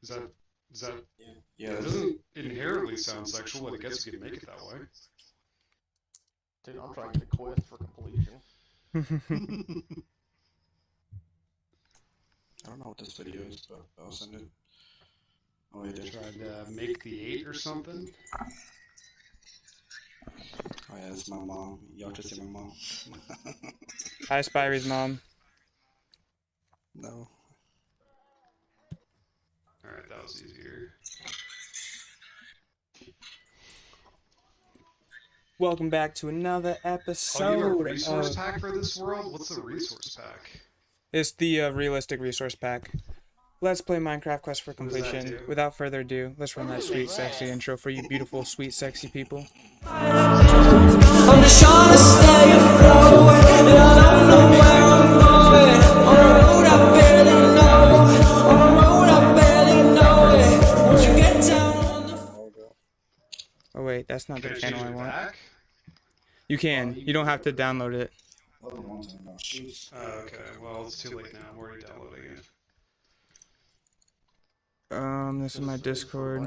Is that Yeah. it doesn't inherently sound sexual, but I guess you can make it that way. Dude, I'm trying to get a quest for completion. I don't know what this video is, but I'll send it. Oh, you did. Tried to make the 8 or something. Oh yeah, this is my mom. Y'all just see my mom. Hi, Spyry's mom. No. Alright, that was easier. Welcome back to another Oh, you episode have a resource of... pack for this world? What's the resource pack? It's the realistic resource pack. Let's play Minecraft Quest for What does that Completion. do? Without further ado, let's run that sweet, sexy intro for you beautiful, sweet, sexy people. I'm just trying to stay afloat, and I don't know where I'm going. On a road I barely know, on a road I barely know it. Won't you get down on the Oh wait, that's not Can the I channel change I it want. back? You can. You don't have to download it. Oh, okay. Well, it's too late now. I'm already downloading it. This is my Discord.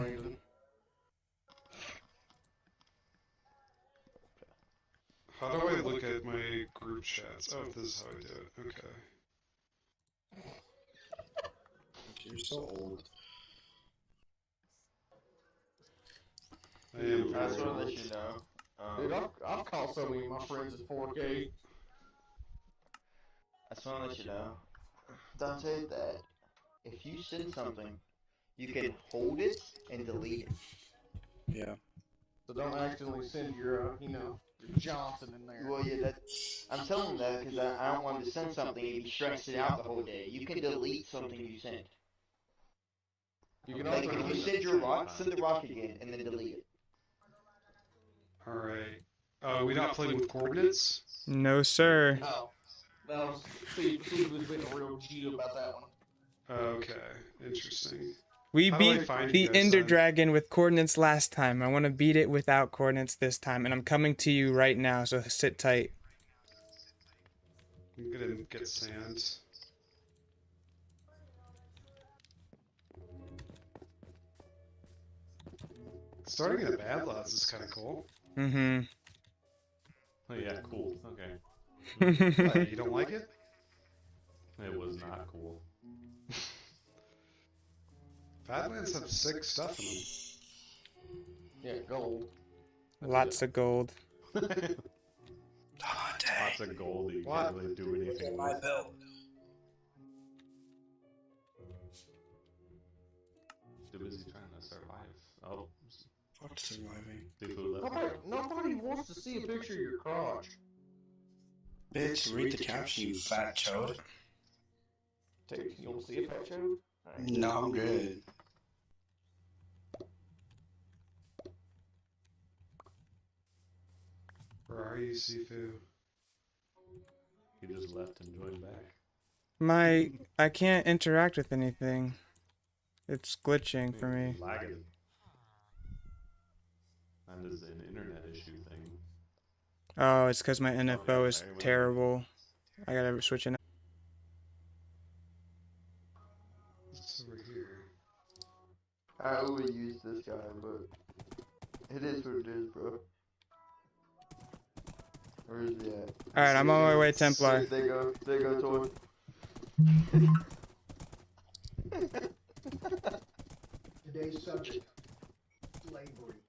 How do I look at my group chats? Oh, this is how I do it. Okay. You're so old. I am I just very want to let old. you know. Dude, I've caught so many of my friends at 4K. I just want to let you know, Dante, that if you send something, you can hold it and delete it. Yeah. So don't accidentally send your, your Johnson in there. Well, yeah, I'm telling that because I don't want to send something and be stressing out the whole day. You can delete something you sent. You can like, if you send your rock, send the rock again and then delete it. Alright. We're not playing with coordinates? No, sir. Oh. No, Steve was being a real G about that one. Okay. Interesting. We How do I beat find the you guys Ender then? Dragon with coordinates last time. I want to beat it without coordinates this time, and I'm coming to you right now, so sit tight. I'm gonna get sand. Starting at Bad Lads is kind of cool. Mm-hmm. Oh yeah, cool. Okay. What, you don't like it? It was not cool. Badlands have sick stuff in them. Yeah, gold. Lots of gold. Dante. Lots of gold that you What? can't really do anything My with. belt. Too busy trying to survive. Oh, Fuck surviving. seafood left. Nobody wants to see a picture of your crotch. Bitch, read the caption, you fat chode. Dude, you want to see a picture? No, I'm good. Where are you, Sifu? He just left and joined back. I can't interact with anything. It's glitching for me. Lagging. That is an internet issue thing. Oh, it's because my NFO is terrible. I gotta switch it. What's over here? I overuse this guy, but it is what it is, bro. Where is he at? Alright, I'm on my way, Templar. There you go, Toy. Today's subject, slavery.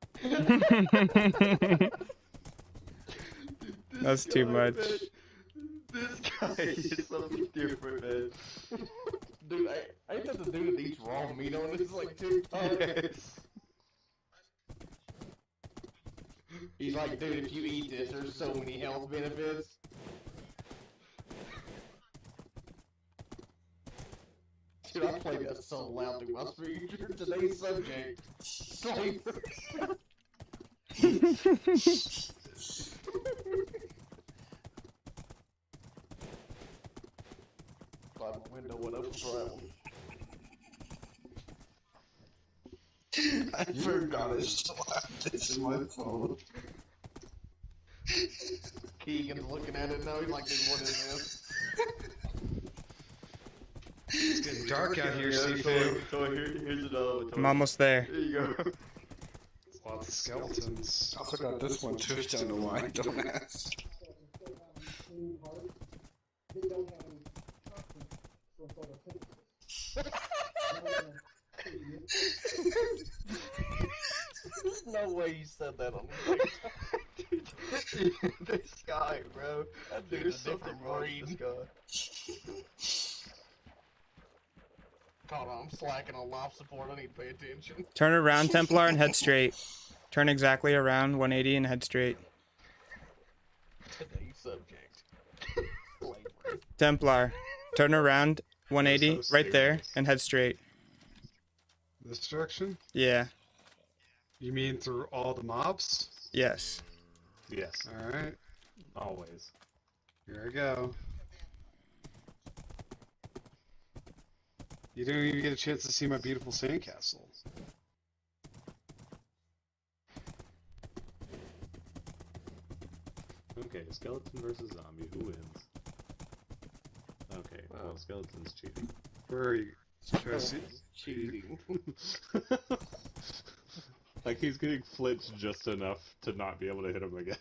That's too much. This guy is something different, man. Dude, I ain't that the dude that eats raw meat on this like TikTok. Yes. He's like, dude, if you eat this, there's so many health benefits. Dude, I played that so loud through my speaker. Today's subject, slavery. Glad my window went open for that one. I forgot I still have this in my phone. Keegan's looking at it now, he's like, dude, what is this? It's getting dark out here, Yeah, Steve. so here's another one. I'm almost there. There you go. Lots of skeletons. I also got this one too. Don't know why. Don't ask. They don't have any toxins, some sort of There's no way you said that on the This guy, bro. There's something wrong with this guy. Hold on, I'm slacking on life support. I need to pay attention. Turn around, Templar, and head straight. Turn exactly around 180 and head straight. Today's subject. Slavery. Templar, turn around 180 So right there serious. and head straight. This direction? Yeah. You mean through all the mobs? Yes. Yes, Alright, always. here I go. You didn't even get a chance to see my beautiful sandcastle. Okay, skeleton versus zombie. Who wins? Okay, well, skeleton's cheating. Where are you? Should I see? Cheating. Like he's getting flinched just enough to not be able to hit him again.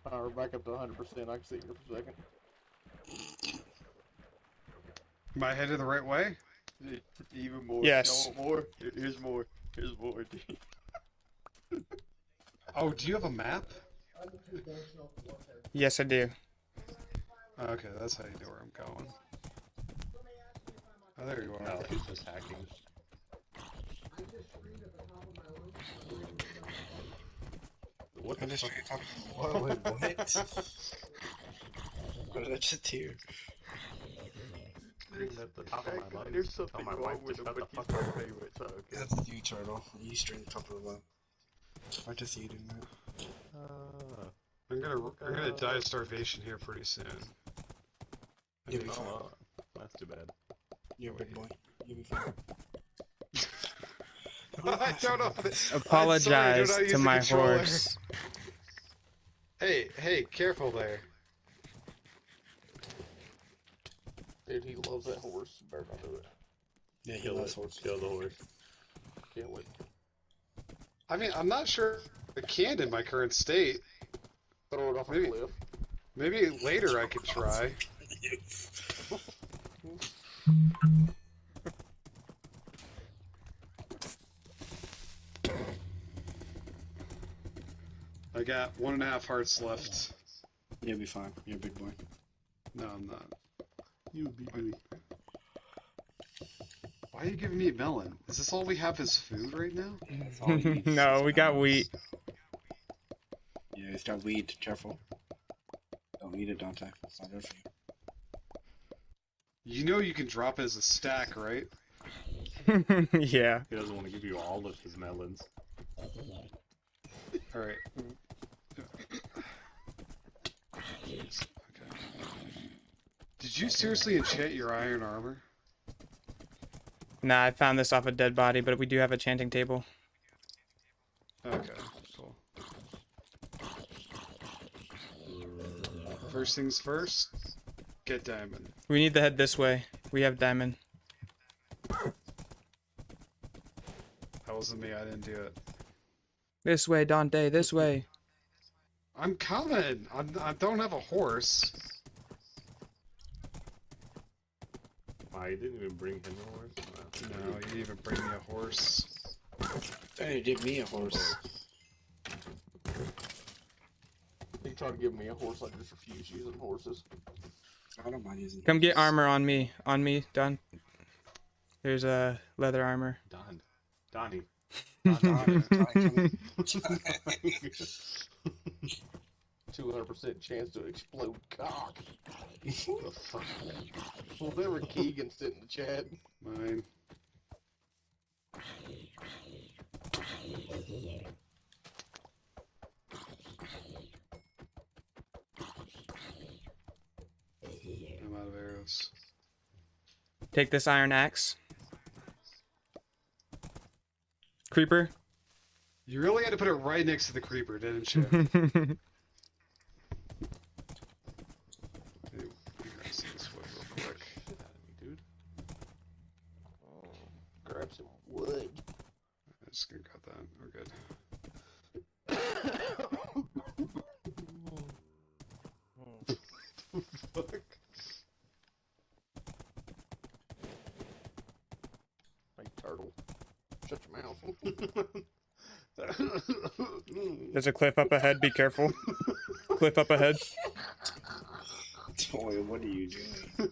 Alright, we're back up to 100%. I can see you for a second. Am I headed the right way? Even more. Yes. You want more? Here's more. Here's more, dude. Oh, do you have a map? unconventional warfare. Yes, I do. Okay, that's how you know where I'm going. Oh, there you are. No, he's just hacking. I just screamed at the top of my lungs. What the fuck? What? What did I just hear? Screamed at the top of my lungs. There's Tell something my wrong wife with to him, shut the but fuck he's up. my favorite, so okay. That's you, Turtle. You string top of the lung. I just eating that. I'm gonna die of starvation here pretty soon. You'll be fine. That's too bad. You're a big boy. You'll be fine. I don't know. Apologize to my horse. Hey, careful there. Dude, he loves that horse. Better not do it. Yeah, he Kill loves it. horses. Kill the horse. Can't wait. I mean, I'm not sure I can in my current state. Throw it off a Maybe- cliff. Maybe later I could try. I got 1.5 hearts left. You'll be fine. You're a big boy. No, I'm not. You be doing. Why are you giving me melon? Is this all we have as food right now? That's all he eats. No, we got wheat. Yeah, he's got weed. Careful. Don't eat it, Dante. It's not good for you. You know you can drop it as a stack, right? Yeah. He doesn't want to give you all of his melons. Alright. Okay. Did you seriously enchant your iron armor? Nah, I found this off a dead body, but we do have a chanting table. Okay, cool. First things first, get diamond. We need to head this way. We have diamond. That wasn't me, I didn't do it. This way, Dante, this way. I'm coming! I don't have a horse. Wow, you didn't even bring him a horse? Wow. No, you didn't even bring me a horse. Hey, give me a horse. He tried to give me a horse. I just refuse using horses. I don't mind using Come get armor on me. On me, Don. There's a leather armor. Donnie. Donnie, 200% chance to explode cock. What the fuck? Well, there were Keegan sitting in the chat. Mine. I'm out of arrows. Take this iron axe. Creeper. You really had to put it right next to the creeper, didn't you? fine. We're good. Fuck. Hey, turtle. Shut your mouth. There's a cliff up ahead. Be careful. Cliff up ahead. Boy, what are you doing?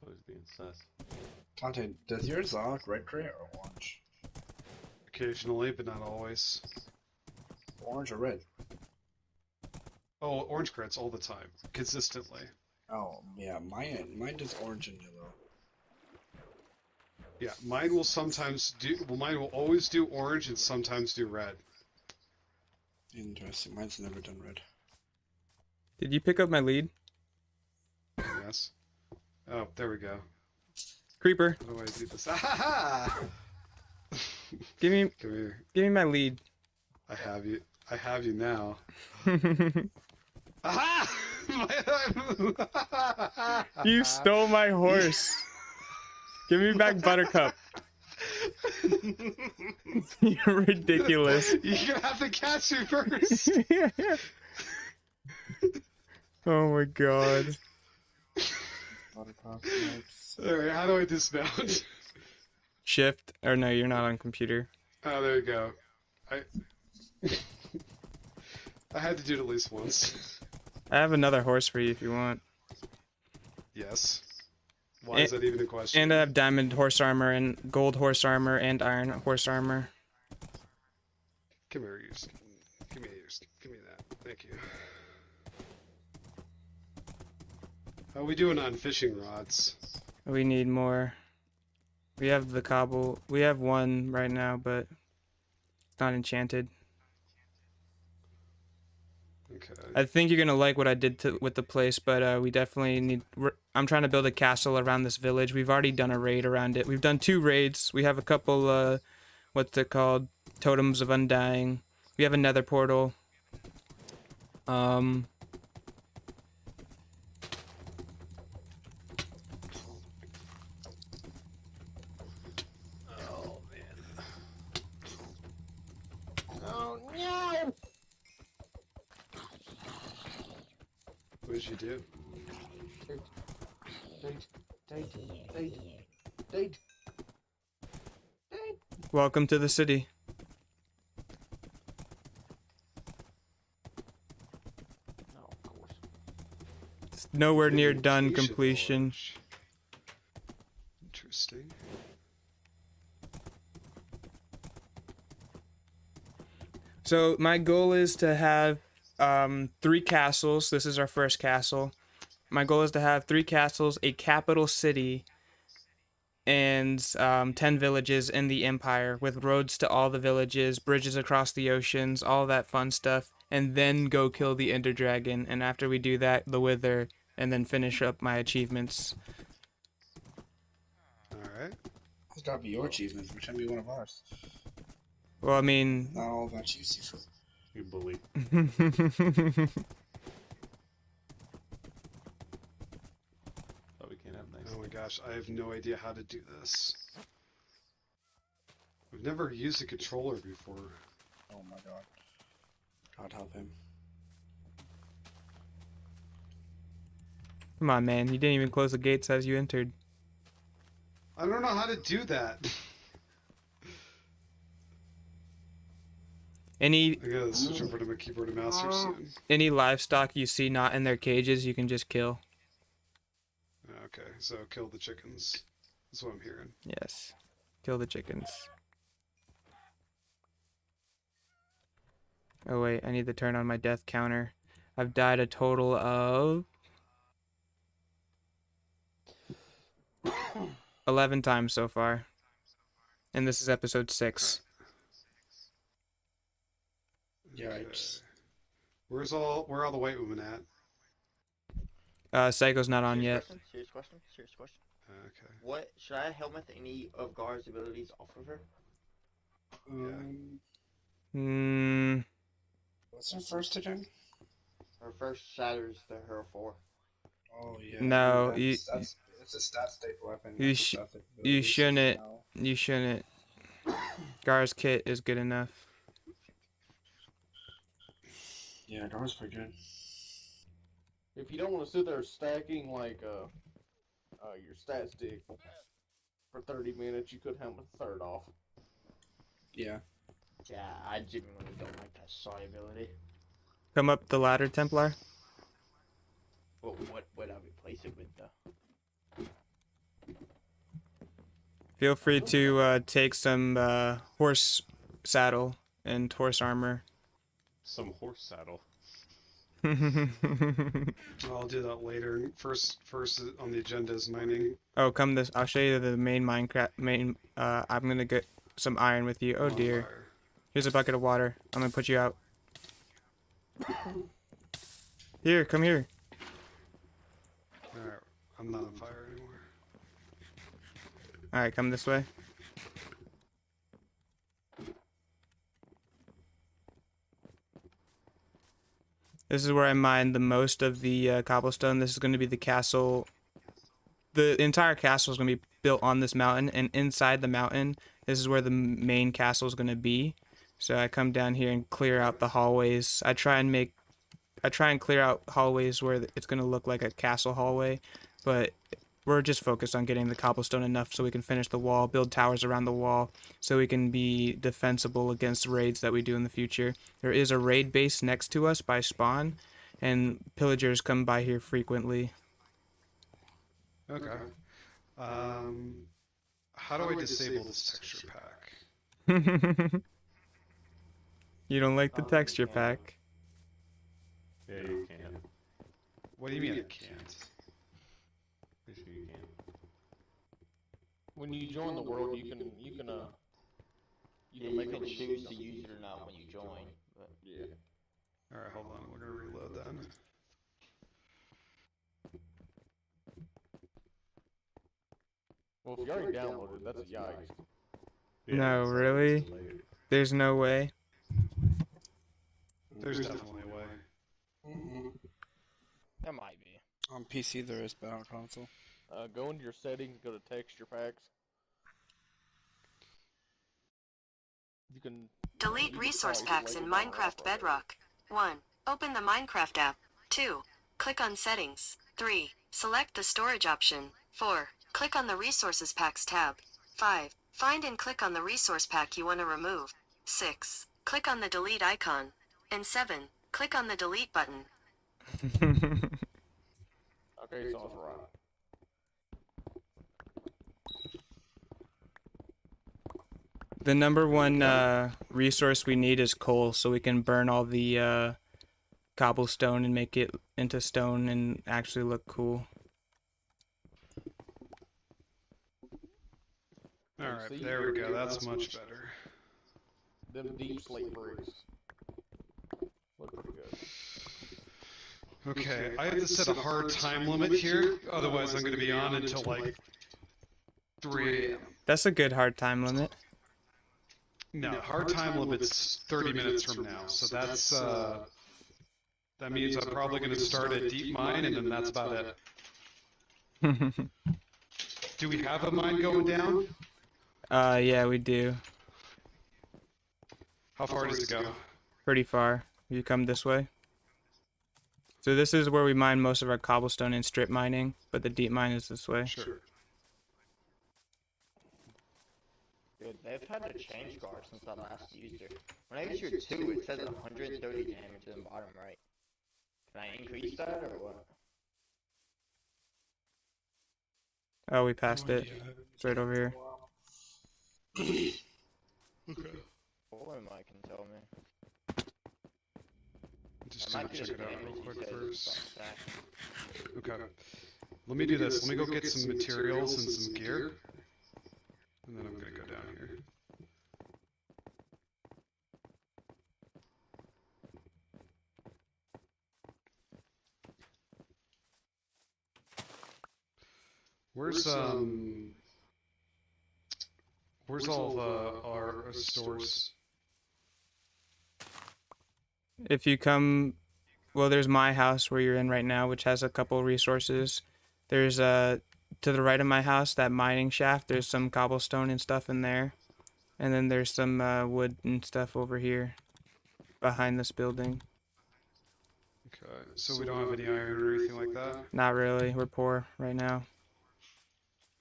Always being sus. Dante, does yours look red gray or orange? Occasionally, but not always. Orange or red? Oh, orange crits all the time, consistently. Oh, yeah, mine does orange and yellow. Yeah, mine will sometimes do. Well, mine will always do orange and sometimes do red. Interesting. Mine's never done red. Did you pick up my lead? Yes. Oh, there we go. Creeper. How do I do this? Ah ha ha! Give me Come here. give me my lead. I have you. I have you now. Aha! You stole my horse. Give me back Buttercup. You're ridiculous. You're gonna have to catch me first. Oh my god. Alright, how do I dismount? Shift. Or no, you're not on computer. Oh, there you go. I had to do it at least once. I have another horse for you if you want. Yes. Why is that even a question? And I have diamond horse armor and gold horse armor and iron horse armor. Come here, yours. Give me yours. Give me that. Thank you. How are we doing on fishing rods? We need more. We have the cobble. We have one right now, but it's not enchanted. Okay. I think you're gonna like what I did with the place, but we definitely need. I'm trying to build a castle around this village. We've already done a raid around it. We've done 2 raids. We have a couple. What's it called? Totems of Undying. We have a Nether portal. Oh man. Oh no! What did you do? Date. Welcome to the city. No, of course. It's nowhere near done Vacation completion. lodge. Interesting. So my goal is to have 3 castles. This is our first castle. My goal is to have 3 castles, a capital city, and 10 villages in the empire with roads to all the villages, bridges across the oceans, all that fun stuff, and then go kill the Ender Dragon. And after we do that, the Wither, and then finish up my achievements. Alright. It's gotta be your achievements. Pretend to be one of ours. Well, I mean... Not all about you, Sifu. You bully. Oh, we can't have nice. Oh my gosh, I have no idea how to do this. I've never used a controller before. Oh my god. God help him. Come on, man. You didn't even close the gates as you entered. I don't know how to do that. Any I gotta switch over to my keyboard and mouse here soon. any livestock you see not in their cages, you can just kill. Okay, so kill the chickens. That's what I'm hearing. Yes. Kill the chickens. Oh wait, I need to turn on my death counter. I've died a total of 11 times so far. And this is episode 6. Yikes. Where are all the white women at? Psycho's not on yet. Serious question. Okay. What should I helmet any of Gar's abilities off of her? What's her first again? Her first shatters the her 4. Oh yeah. No, it's a stat staple weapon. you shouldn't. You shouldn't. Gar's kit is good enough. Yeah, Gar's pretty good. If you don't want to sit there stacking like your stat stick for 30 minutes, you could have a third off. Yeah. Yeah, I genuinely don't like that solubility. Come up the ladder, Templar. Well, what would I replace it with though? Feel free to take some horse saddle and horse armor. Some horse saddle. I'll do that later. First on the agenda is mining. Oh, come this. I'll show you the main Minecraft. I'm gonna get some iron with you. Oh I'm on dear. fire. Here's a bucket of water. I'm gonna put you out. Here, come here. Alright, I'm not on fire anymore. All right, come this way. This is where I mined the most of the cobblestone. This is going to be the castle. The entire castle is going to be built on this mountain, and inside the mountain, this is where the main castle is going to be. So I come down here and clear out the hallways. I try and clear out hallways where it's going to look like a castle hallway, but we're just focused on getting the cobblestone enough so we can finish the wall, build towers around the wall, so we can be defensible against raids that we do in the future. There is a raid base next to us by spawn, and pillagers come by here frequently. Okay. How do I disable this texture pack? You don't like the Oh, you texture can. pack? Yeah, you can. What do you mean I can't? Pretty sure you can. When you join the world, you can Yeah, you can choose to use it or not when you join. But Yeah. Alright, hold on. We're gonna reload then. Well, if you already downloaded, that's a yikes. Yeah, No, it's really? it's late. There's no way. There's definitely a way. that might be. On PC there is, but on console. Go into your settings, go to texture packs. You can Delete you resource can packs in isolate it on or Minecraft off of it. Bedrock. 1. Open the Minecraft app. 2. Click on Settings. 3. Select the storage option. 4. Click on the Resources Packs tab. 5. Find and click on the resource pack you want to remove. 6. Click on the delete icon. And 7. Click on the delete button. Okay, so it's right. The number one resource we need is coal, so we can burn all the cobblestone and make it into stone and actually look cool. Alright, See, there we go. That's much better. Them deep slate bricks look pretty good. Okay, I have to set a hard time limit here, otherwise I'm going to be on until like 3 a.m. That's a good hard time limit. No, hard time limit's 30 minutes from now, so that's, that means I'm probably going to start a deep mine, and then that's about it. Do we have a mine going down? Yeah, we do. How far does it go? Pretty far. You come this way. So this is where we mine most of our cobblestone and strip mining, but the deep mine is this way. Sure. Dude, they've had to change Gar since I last used her. When I used her 2, it says 130 damage in the bottom right. Can I increase that or what? Oh, we passed it. It's right over here. Okay. Or Mike can tell me. Just I gonna might check do it the out damage real he quick says first. it's on stack. Okay. Let me do this. Let me go get some materials and some gear. And then I'm gonna go down here. Where's all of our stores? If you come, well, there's my house where you're in right now, which has a couple resources. There's to the right of my house, that mining shaft, there's some cobblestone and stuff in there. And then there's some wood and stuff over here behind this building. Okay, so we don't have any iron or anything like that? Not really. We're poor right now.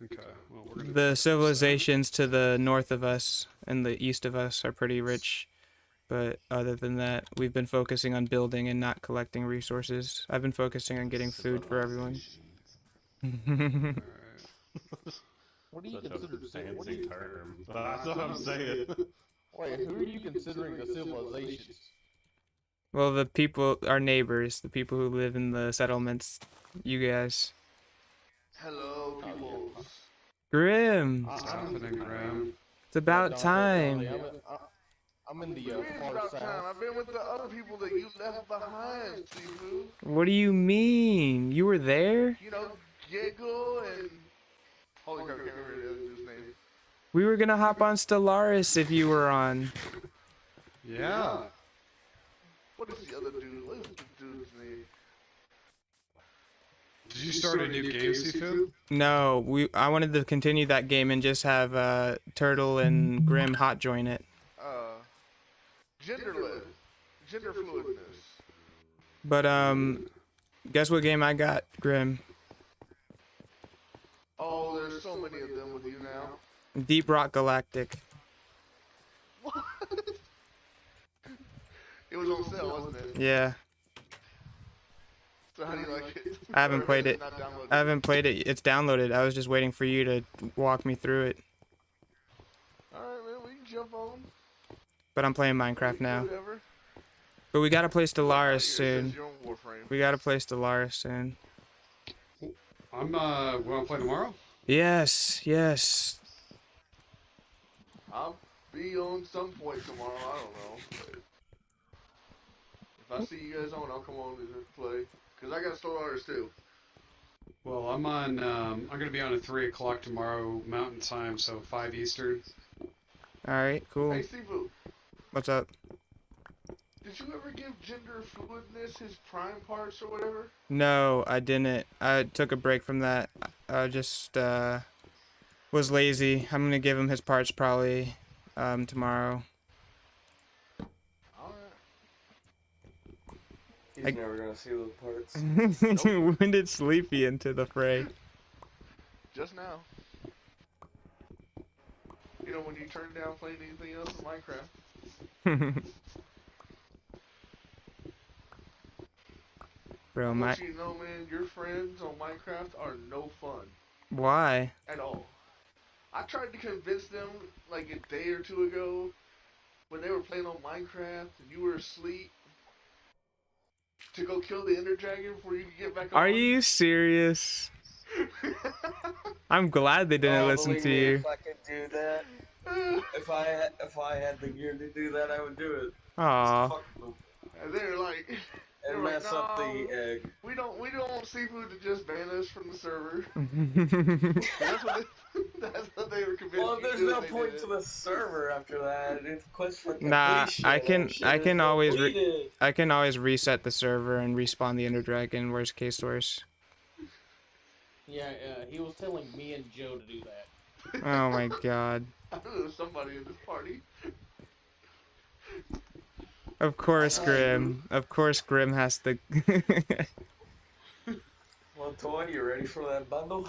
Okay, well, we're gonna The civilizations to the north of us and the east of us are pretty rich. But other than that, we've been focusing on building and not collecting resources. I've been focusing on getting food for everyone. Alright. What do you Such consider a what do fancy you, term. That's what I'm saying. wait, who are you considering the civilizations? Well, the people, our neighbors, the people who live in the settlements, you guys. Hello, people. Grim, What's happening, Graham? it's about Dante, time. I'm in the What do you mean it's far about south. time? I've been with the other people that you left behind, Sifu. What do you mean? You were there? You know, Giggle and... Holy crap, I can't remember the other dude's name. We were gonna hop on Stellaris if you were on. Yeah. What is the other dude? What is the dude's name? Did you start a new game, Sifu? No, I wanted to continue that game and just have Turtle and Grim hot join it. Genderless. Gender fluidness. But guess what game I got, Grim? Oh, there's so many of them with you now. Deep Rock Galactic. What? It was on sale, wasn't it? Yeah, So how do you like it? I haven't Or played is it. not downloaded? I haven't played it. It's downloaded. I was just waiting for you to walk me through it. Alright, man, we can jump on. But I'm playing Minecraft now. Whatever. But we gotta play Stellaris It says soon. you're on Warframe. We gotta play Stellaris soon. I'm, wanna play tomorrow? Yes, yes. I'll be on some point tomorrow, I don't know. If I see you guys on, I'll come on and play. Cause I got Stellaris too. Well, I'm on, I'm gonna be on at 3 o'clock tomorrow Mountain Time, so 5 Eastern. Alright, cool. Hey, Sifu, What's up? did you ever give gender fluidness his prime parts or whatever? No, I didn't. I took a break from that. I just was lazy. I'm gonna give him his parts probably tomorrow. Alright. He's I- never gonna see those parts. When did Sleepy into the fray? Just now. You know when you turn down playing anything else in Minecraft? Bro, I my want you to know, man, your friends on Minecraft are no fun why? at all. I tried to convince them like a day or two ago when they were playing on Minecraft and you were asleep to go kill the Ender Dragon before you could get back on. Are you serious? I'm glad they didn't Oh, listen believe to me, you. If I could do that, if I had the gear to do that, I would do it. Aw. Fuck them. And they're like, And like, mess up the "No, egg. we don't want Seafood to just ban us from the server. That's what they were convinced. Well, you there's to do no if they point did to it. the server after that. It's quest for Nah, completion. I can- Shit I can is always completed. I can always reset the server and respawn the Ender Dragon, worst case source. Yeah, he was telling me and Joe to do that. Oh my god. I knew there was somebody in this party. Of course, Grim. Of course, Grim has to. Well, Toy, you ready for that bundle?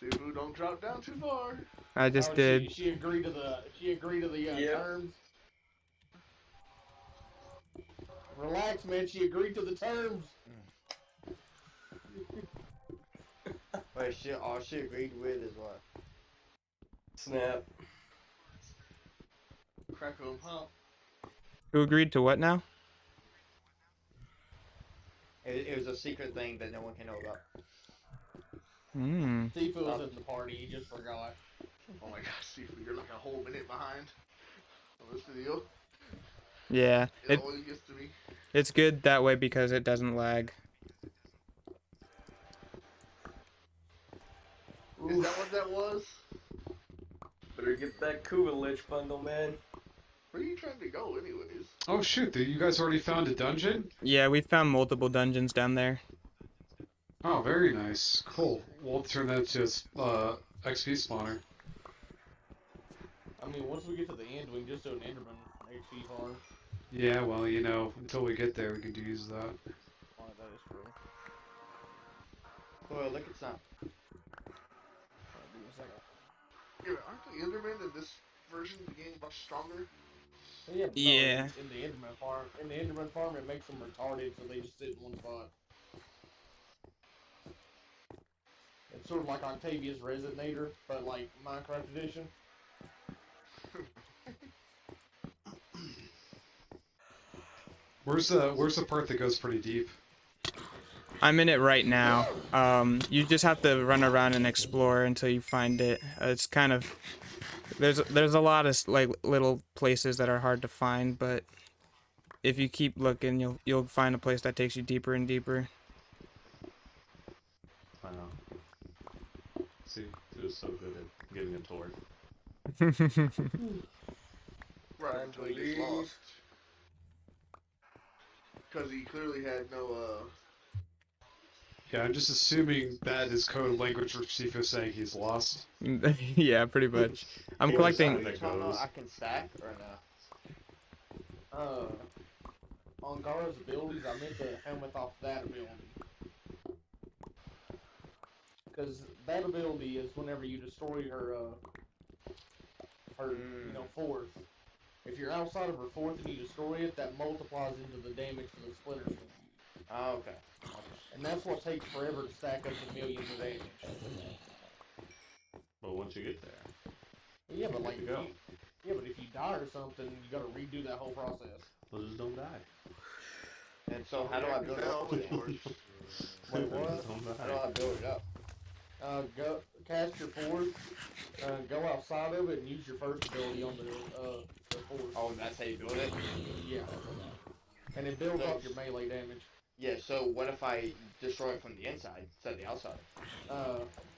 Seafood don't drop down too far. I just Oh, did. She agreed to the Yep. terms. Relax, man. She agreed to the terms. Wait, all she agreed with is what? Snap. Crack 'em, huh? Who agreed to what now? It was a secret thing that no one can know about. Hmm. Tifa was at the party. He just forgot. Oh my gosh, Seafood, you're like a whole minute behind on this video. Yeah. It always gets to me. It's good that way because it doesn't lag. Is that what that was? Better get that Kubelich bundle, man. Where are you trying to go, anyways? Oh shoot, you guys already found a dungeon? Yeah, we found multiple dungeons down there. Oh, very nice. Cool. We'll turn that into XP spawner. I mean, once we get to the end, we can just do an Enderman XP farm. Yeah, well, you know, until we get there, we could use that. Oh, that is true. Well, look at some. Alright, give me a second. Yeah, aren't the Endermen in this version of the game much stronger? Yeah. But Yeah. No, in the Enderman farm, it makes them retarded, so they just sit in one spot. It's sort of like Octavia's Resonator, but like Minecraft edition. Where's the part that goes pretty deep? I'm in it right now. You just have to run around and explore until you find it. It's kind of there's a lot of like little places that are hard to find, but if you keep looking, you'll find a place that takes you deeper and deeper. Wow. See, he was so good at getting a tour. Right, until he gets lost. Because he clearly had no, Yeah, I'm just assuming that is code language for Chico saying he's lost. Yeah, pretty much. I'm collecting. I can stack or no? On Gara's abilities, I meant to helmet off that ability. Because that ability is whenever you destroy her, fourth. If you're outside of her fourth and you destroy it, that multiplies into the damage for the splitters. Oh, okay. And that's what takes forever to stack up to millions of damage. But once you get there, Yeah, but like, to go. but if you die or something, you gotta redo that whole process. Well, just don't die. And so how do I build it up? Wait, what? Just don't How do die. I build it up? Go cast your fourth, go outside of it and use your first ability on the fourth. Oh, that's how you build it? Yeah. And it builds up your melee damage. Yeah, so what if I destroy it from the inside instead of the outside?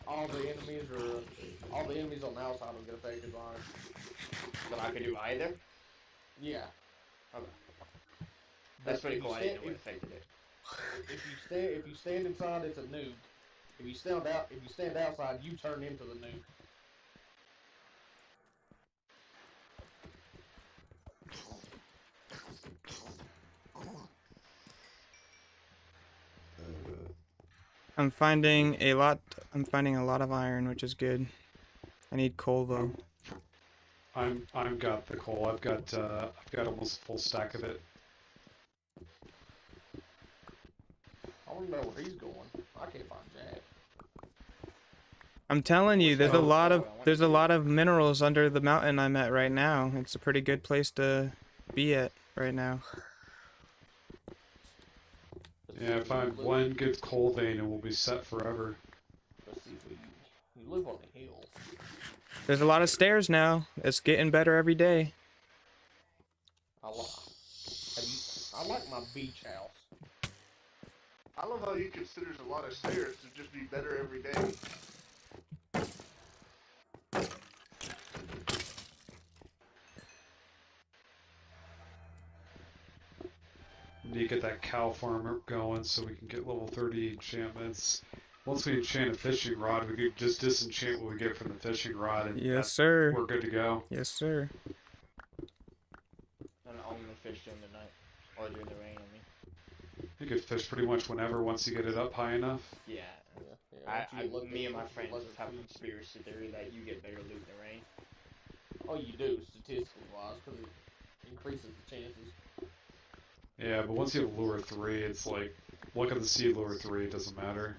All the enemies on the outside will get affected by it. But I could do either? Yeah. Okay. That's pretty If you cool. I didn't stand- know what affected it. If you stand inside, it's a nuke. If you stand outside, you turn into the nuke. I'm finding a lot of iron, which is good. I need coal though. I've got the coal. I've got almost a full stack of it. I don't know where he's going. I can't find Jack. I'm telling you, there's a lot of minerals under the mountain I'm at right now. It's a pretty good place to be at right now. Yeah, find one good coal vein and we'll be set forever. Let's see if you live on a hill. There's a lot of stairs now. It's getting better every day. I like my beach house. I love how he considers a lot of stairs to just be better every day. Need to get that cow farm going so we can get level 30 enchantments. Once we enchant a fishing rod, we could just disenchant what we get from the fishing rod, and Yes, sir. we're good to go. Yes, sir. And I only fish during the night. Or during the rain, I mean. You could fish pretty much whenever, once you get it up high enough. Yeah. Me and my friends have a conspiracy theory that you get better loot in the rain. Oh, you do, statistically wise, because it increases the chances. Yeah, but once you have lure 3, it's like, look at the sea lure 3, it doesn't matter.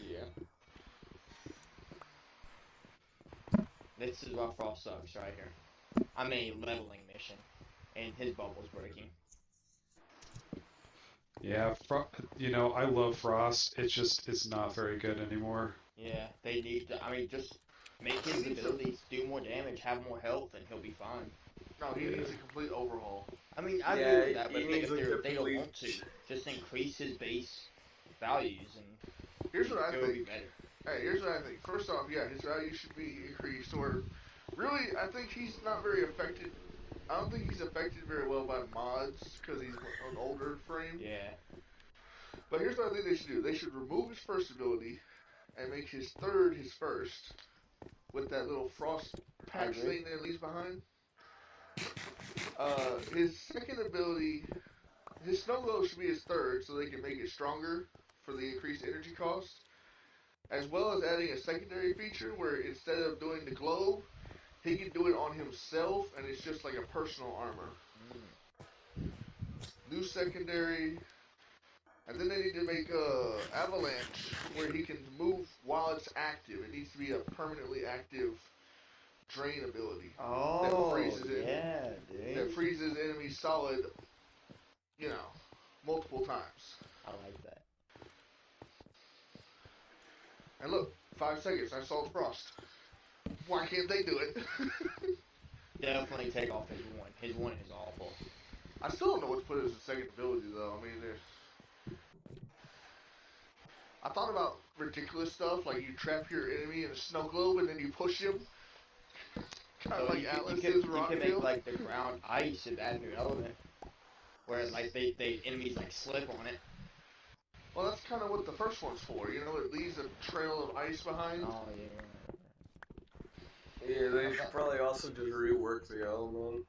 Yeah. This is why Frost sucks right here. I'm a leveling mission, and his bubble's breaking. Yeah, I love Frost, it's not very good anymore. Yeah, they need to, just make his abilities do more damage, have more health, and he'll be fine. No, he needs a complete overhaul. I agree with that, but if they don't want to, just increase his base values, and Here's what I it'll be think. better. Hey, here's what I think. First off, yeah, his value should be increased, or really, I think he's not very affected. I don't think he's affected very well by mods because he's an older frame. Yeah. But here's what I think they should do. They should remove his first ability and make his third his first with that little frost patch thing that it leaves behind. His second ability, his snow globe should be his third so they can make it stronger for the increased energy cost. As well as adding a secondary feature where instead of doing the globe, he can do it on himself and it's just like a personal armor. New secondary. And then they need to make avalanche where he can move while it's active. It needs to be a permanently active drain ability. Oh, that freezes yeah, dude. That freezes enemies solid, multiple times. I like that. And look, 5 seconds, I solved Frost. Why can't they do it? Definitely take off his one. His one is awful. I still don't know what to put as a second ability, though. I mean, I thought about ridiculous stuff, like you trap your enemy in a snow globe and then you push him. Kind of like Atlas's rock You can make like the ground ice and add a new element. Where like they enemies like slip on it. Well, that's kind of what the first one's for. It leaves a trail of ice behind. Oh, yeah. Yeah, they should probably also just rework the element.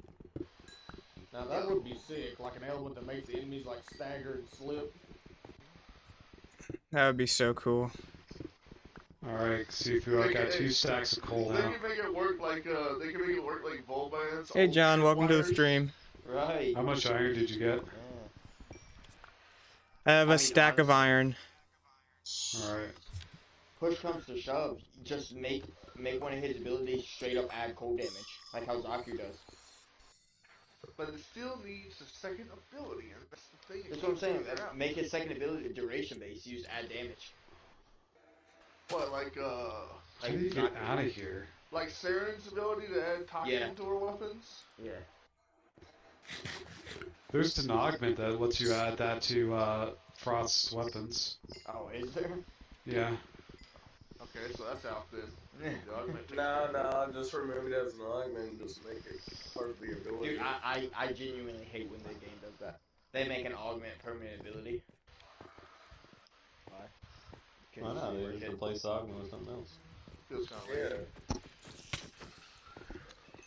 Now that would be sick, like an element that makes the enemies like stagger and slip. That would be so cool. Alright, Sifu, I got 2 stacks of coal They now. can make it work like ball bands. Hey John, welcome to the stream. Right. How much iron did you get? I have a stack of iron. Alright. Push comes to shove, just make one of his abilities straight up add cold damage, like how Zaku does. But it still needs a second ability, and that's the thing. That's what I'm saying. Make his second ability duration based. Use add damage. What, like How do you get out of here? Like Saren's ability to add toxin to her weapons? Yeah. There's an augment that lets you add that to Frost's weapons. Oh, is there? Yeah. Okay, so that's out then. No, just remove it as an augment and just make it part of the ability. Dude, I genuinely hate when the game does that. They make an augment permanent ability. Why? Why not? They just replace augment with something else. Feels kind of weird.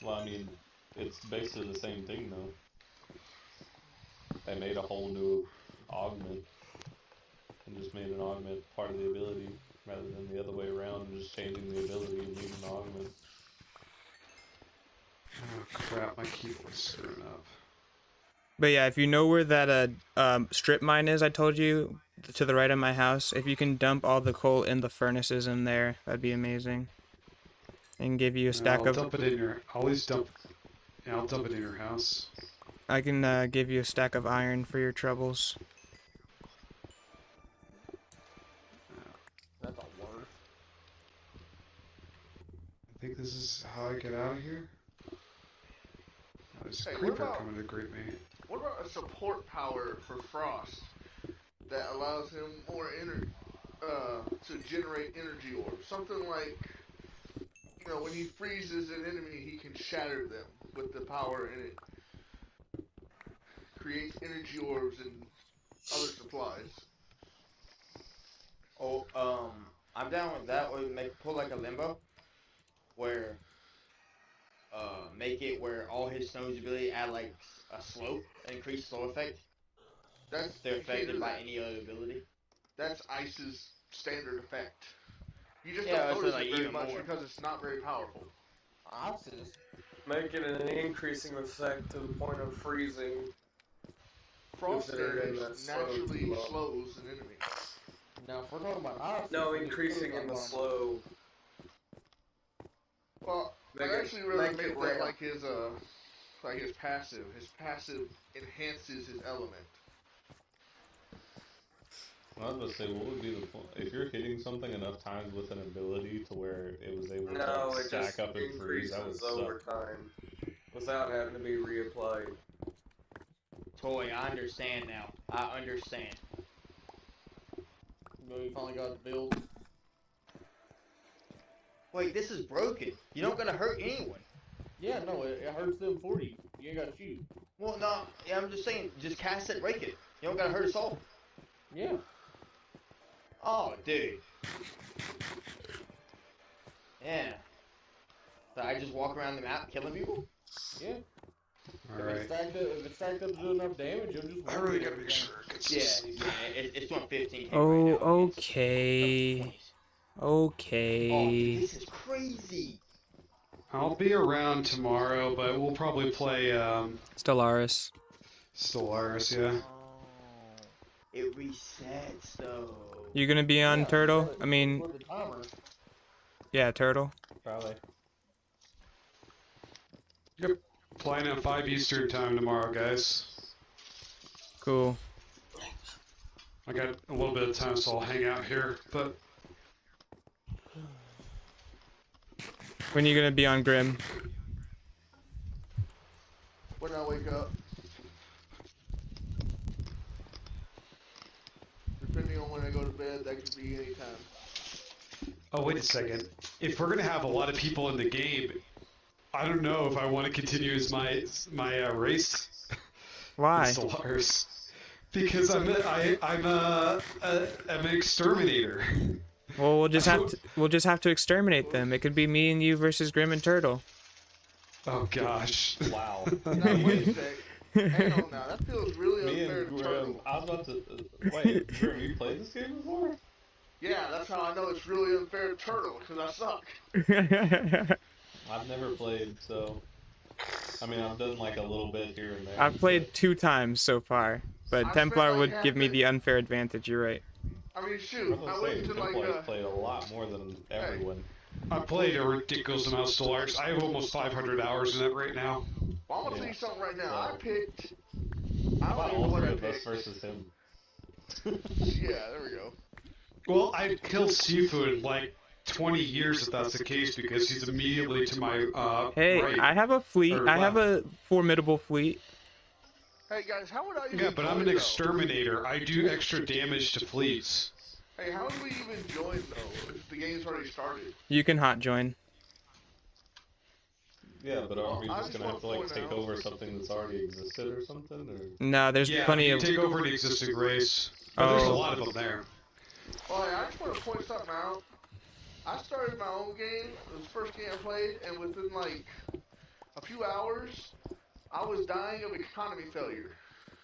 Well, I mean, it's basically the same thing though. They made a whole new augment and just made an augment part of the ability rather than the other way around, just changing the ability and leaving the augment. Oh crap, my keyboard's screwing up. But yeah, if you know where that strip mine is I told you, to the right of my house, if you can dump all the coal in the furnaces in there, that'd be amazing. And give you a stack I'll of... dump it in your... I'll at least dump... Yeah, I'll dump it in your house. I can give you a stack of iron for your troubles. That's a word. I think this is how I get out of here. Oh, there's a Hey, what creeper about- coming to greet me. What about a support power for Frost that allows him more to generate energy orbs? Something like, when he freezes an enemy, he can shatter them with the power in it. Creates energy orbs and other supplies. Oh, I'm down with that. Or pull like a limbo, where make it where all his snows ability add like a slope, increased slow effect. That's They're you can't affected do by that. any other ability. That's Ice's standard effect. You just Yeah, don't so, notice like, it very even much more. because it's not very powerful. Isis. Make it an increasing effect to the point of freezing. Frost Considering damage that's naturally slow. slows an enemy. Now, if we're talking about Isis, No, increasing in the slow. Well, Make I it- actually really make make it that rare. like his passive. His passive enhances his element. I was going to say, what would be the point? If you're hitting something enough times with an ability to where it was able No, to it stack just up and freeze, that would increases suck. over time without having to be reapplied. Toy, I understand now. I understand. you finally got the build. Wait, this is broken. You don't gonna hurt anyone. Yeah, no, it hurts them 40. You ain't gotta shoot. Well, no, yeah, I'm just saying, just cast it, break it. You don't gotta hurt us all. Yeah. Oh, dude. Yeah. So I just walk around the map killing people? Yeah. Alright. If it's stacked up to do enough damage, you'll just. I really gotta make sure. Yeah, it's 115K Oh, right now. It's okay. up to 20s. Okay. Oh, dude, this is crazy. I'll be around tomorrow, but we'll probably play Stellaris. Stellaris, yeah. Oh, it resets though. You gonna be on Turtle? I mean, The timer. yeah, Turtle. Probably. Yep. Playing at 5 Eastern time tomorrow, guys. Cool. I got a little bit of time, so I'll hang out here, but When are you gonna be on Grim? When I wake up. Depending on when I go to bed, that could be any time. oh, wait a second. If we're gonna have a lot of people in the game, I don't know if I want to continue as my race. Why? Stellaris. Because I'm an exterminator. Well, we'll just have to exterminate them. It could be me and you versus Grim and Turtle. Oh gosh. Wow. Now, wait a sec. Hang on now. That feels really Me unfair and to Grim, Turtle. I was about to. Wait, Grim, you played this game before? Yeah, that's how I know it's really unfair to Turtle, because I suck. I've never played, so. I mean, I've done like a little bit here and there. I've played 2 times so far, but I Templar spent, like, would half give me it. the unfair advantage. You're right. I mean, I shoot. was I gonna went say, to like Templar's played a lot more than everyone. I played a ridiculous amount of Stellaris. I have almost 500 hours in it right now. Well, I'm gonna Yeah. tell you something right now. I Well, picked. I About don't even know all what I three of us picked. versus him. Yeah, there we go. Well, I'd kill Seafood in like 20 years if that's the case, because he's immediately to my Hey, right. I have a fleet. Or I have a formidable fleet. Hey guys, how would I even Yeah, but I'm join, an though? exterminator. I do extra damage to fleets. Hey, how do we even join though? If the game's already started. You can hot join. Yeah, but aren't we I just just gonna have to wanna like point take out- over something that's already existed or something? Or No, there's Yeah, plenty you of. take over an existing race. But there's a Oh. lot of them there. Well, hey, I just want to point something out. I started my own game. It was the first game I played, and within like a few hours, I was dying of economy failure.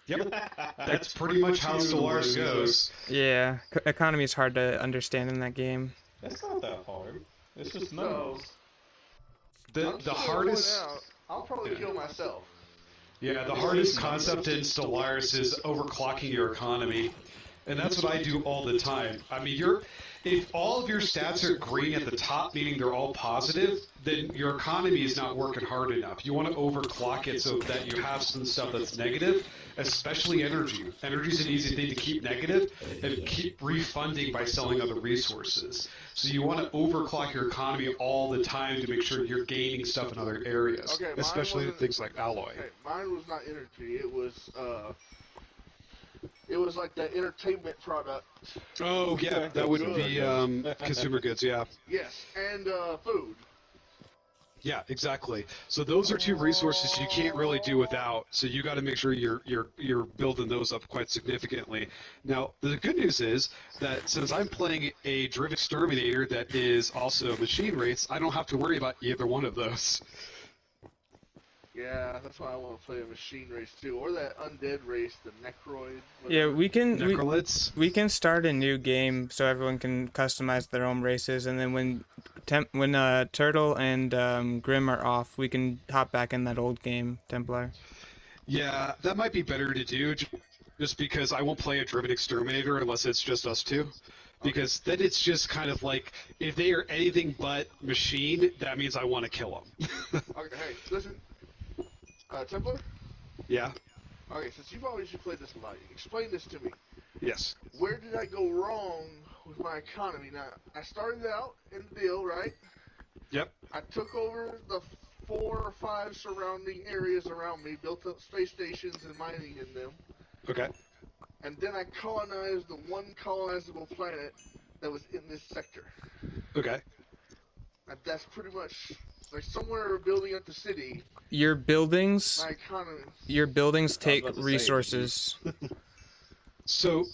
Yep. That's pretty much how Stellaris goes. Yeah, economy is hard to understand in that game. That's not that hard. It's just So, numbers. The just wanna hardest. point out, I'll probably Yeah. kill myself. Yeah, the hardest concept in Stellaris is overclocking your economy. And that's what I do all the time. I mean, if all of your stats are green at the top, meaning they're all positive, then your economy is not working hard enough. You want to overclock it so that you have some stuff that's negative, especially energy. Energy is an easy thing to keep negative and keep refunding by selling other resources. So you want to overclock your economy all the time to make sure you're gaining stuff in other areas, Okay, mine especially wasn't- things like alloy. Hey, mine was not energy. It was like the entertainment product. Oh yeah, that would be consumer goods. Yeah. Yes, and food. Yeah, exactly. So those are 2 resources you can't really do without. So you got to make sure you're building those up quite significantly. Now, the good news is that since I'm playing a driven exterminator that is also machine race, I don't have to worry about either one of those. Yeah, that's why I want to play a machine race too, or that undead race, the Necroid. Yeah, we can Necroliths. we can start a new game so everyone can customize their own races, and then when Turtle and Grim are off, we can hop back in that old game, Templar. Yeah, that might be better to do, just because I won't play a driven exterminator unless it's just us 2. Because then it's just kind of like, if they are anything but machine, that means I want to kill them. Okay, hey, listen. Templar? Yeah? Okay, since you've obviously played this a lot, explain this to me. Yes. Where did I go wrong with my economy? Now, I started out in the deal, right? Yep. I took over the 4 or 5 surrounding areas around me, built up space stations and mining in them, Okay. and then I colonized the one colonizable planet that was in this sector. Okay. And that's pretty much, like, somewhere building up the city, Your buildings, my economy. take about to say, resources. So,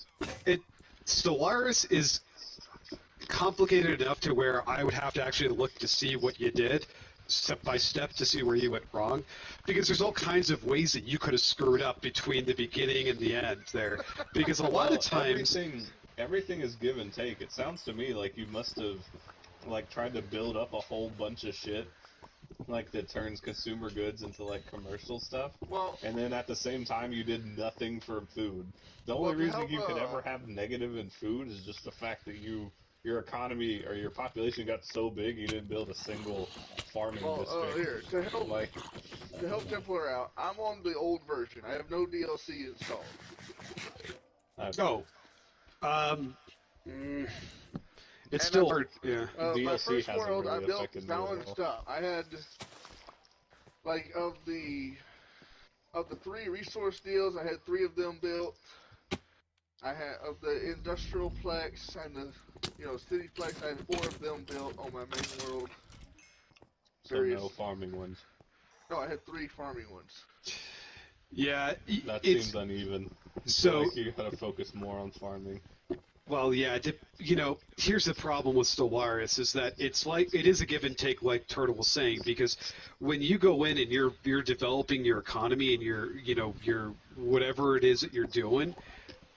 Stellaris is complicated enough to where I would have to actually look to see what you did step by step to see where you went wrong, because there's all kinds of ways that you could have screwed up between the beginning and the end there, because a lot of times everything is give and take. It sounds to me like you must have like tried to build up a whole bunch of shit like that turns consumer goods into like commercial stuff, and then at the same time you did nothing for food. The only reason you could ever have negative in food is just the fact that your economy or your population got so big you didn't build a single farming district. Here, to help Templar out, I'm on the old version. I have no DLC installed. It's still hard. Yeah. My first world, I built balanced up. I had, like, of the 3 resource deals, I had 3 of them built. I had, of the industrial plex and the, city plex, I had 4 of them built on my main world. So no farming ones. No, I had 3 farming ones. Yeah, that seems uneven. So like you gotta focus more on farming. Well, yeah, here's the problem with Stellaris is that it is a give and take, like Turtle was saying, because when you go in and you're developing your economy and your whatever it is that you're doing,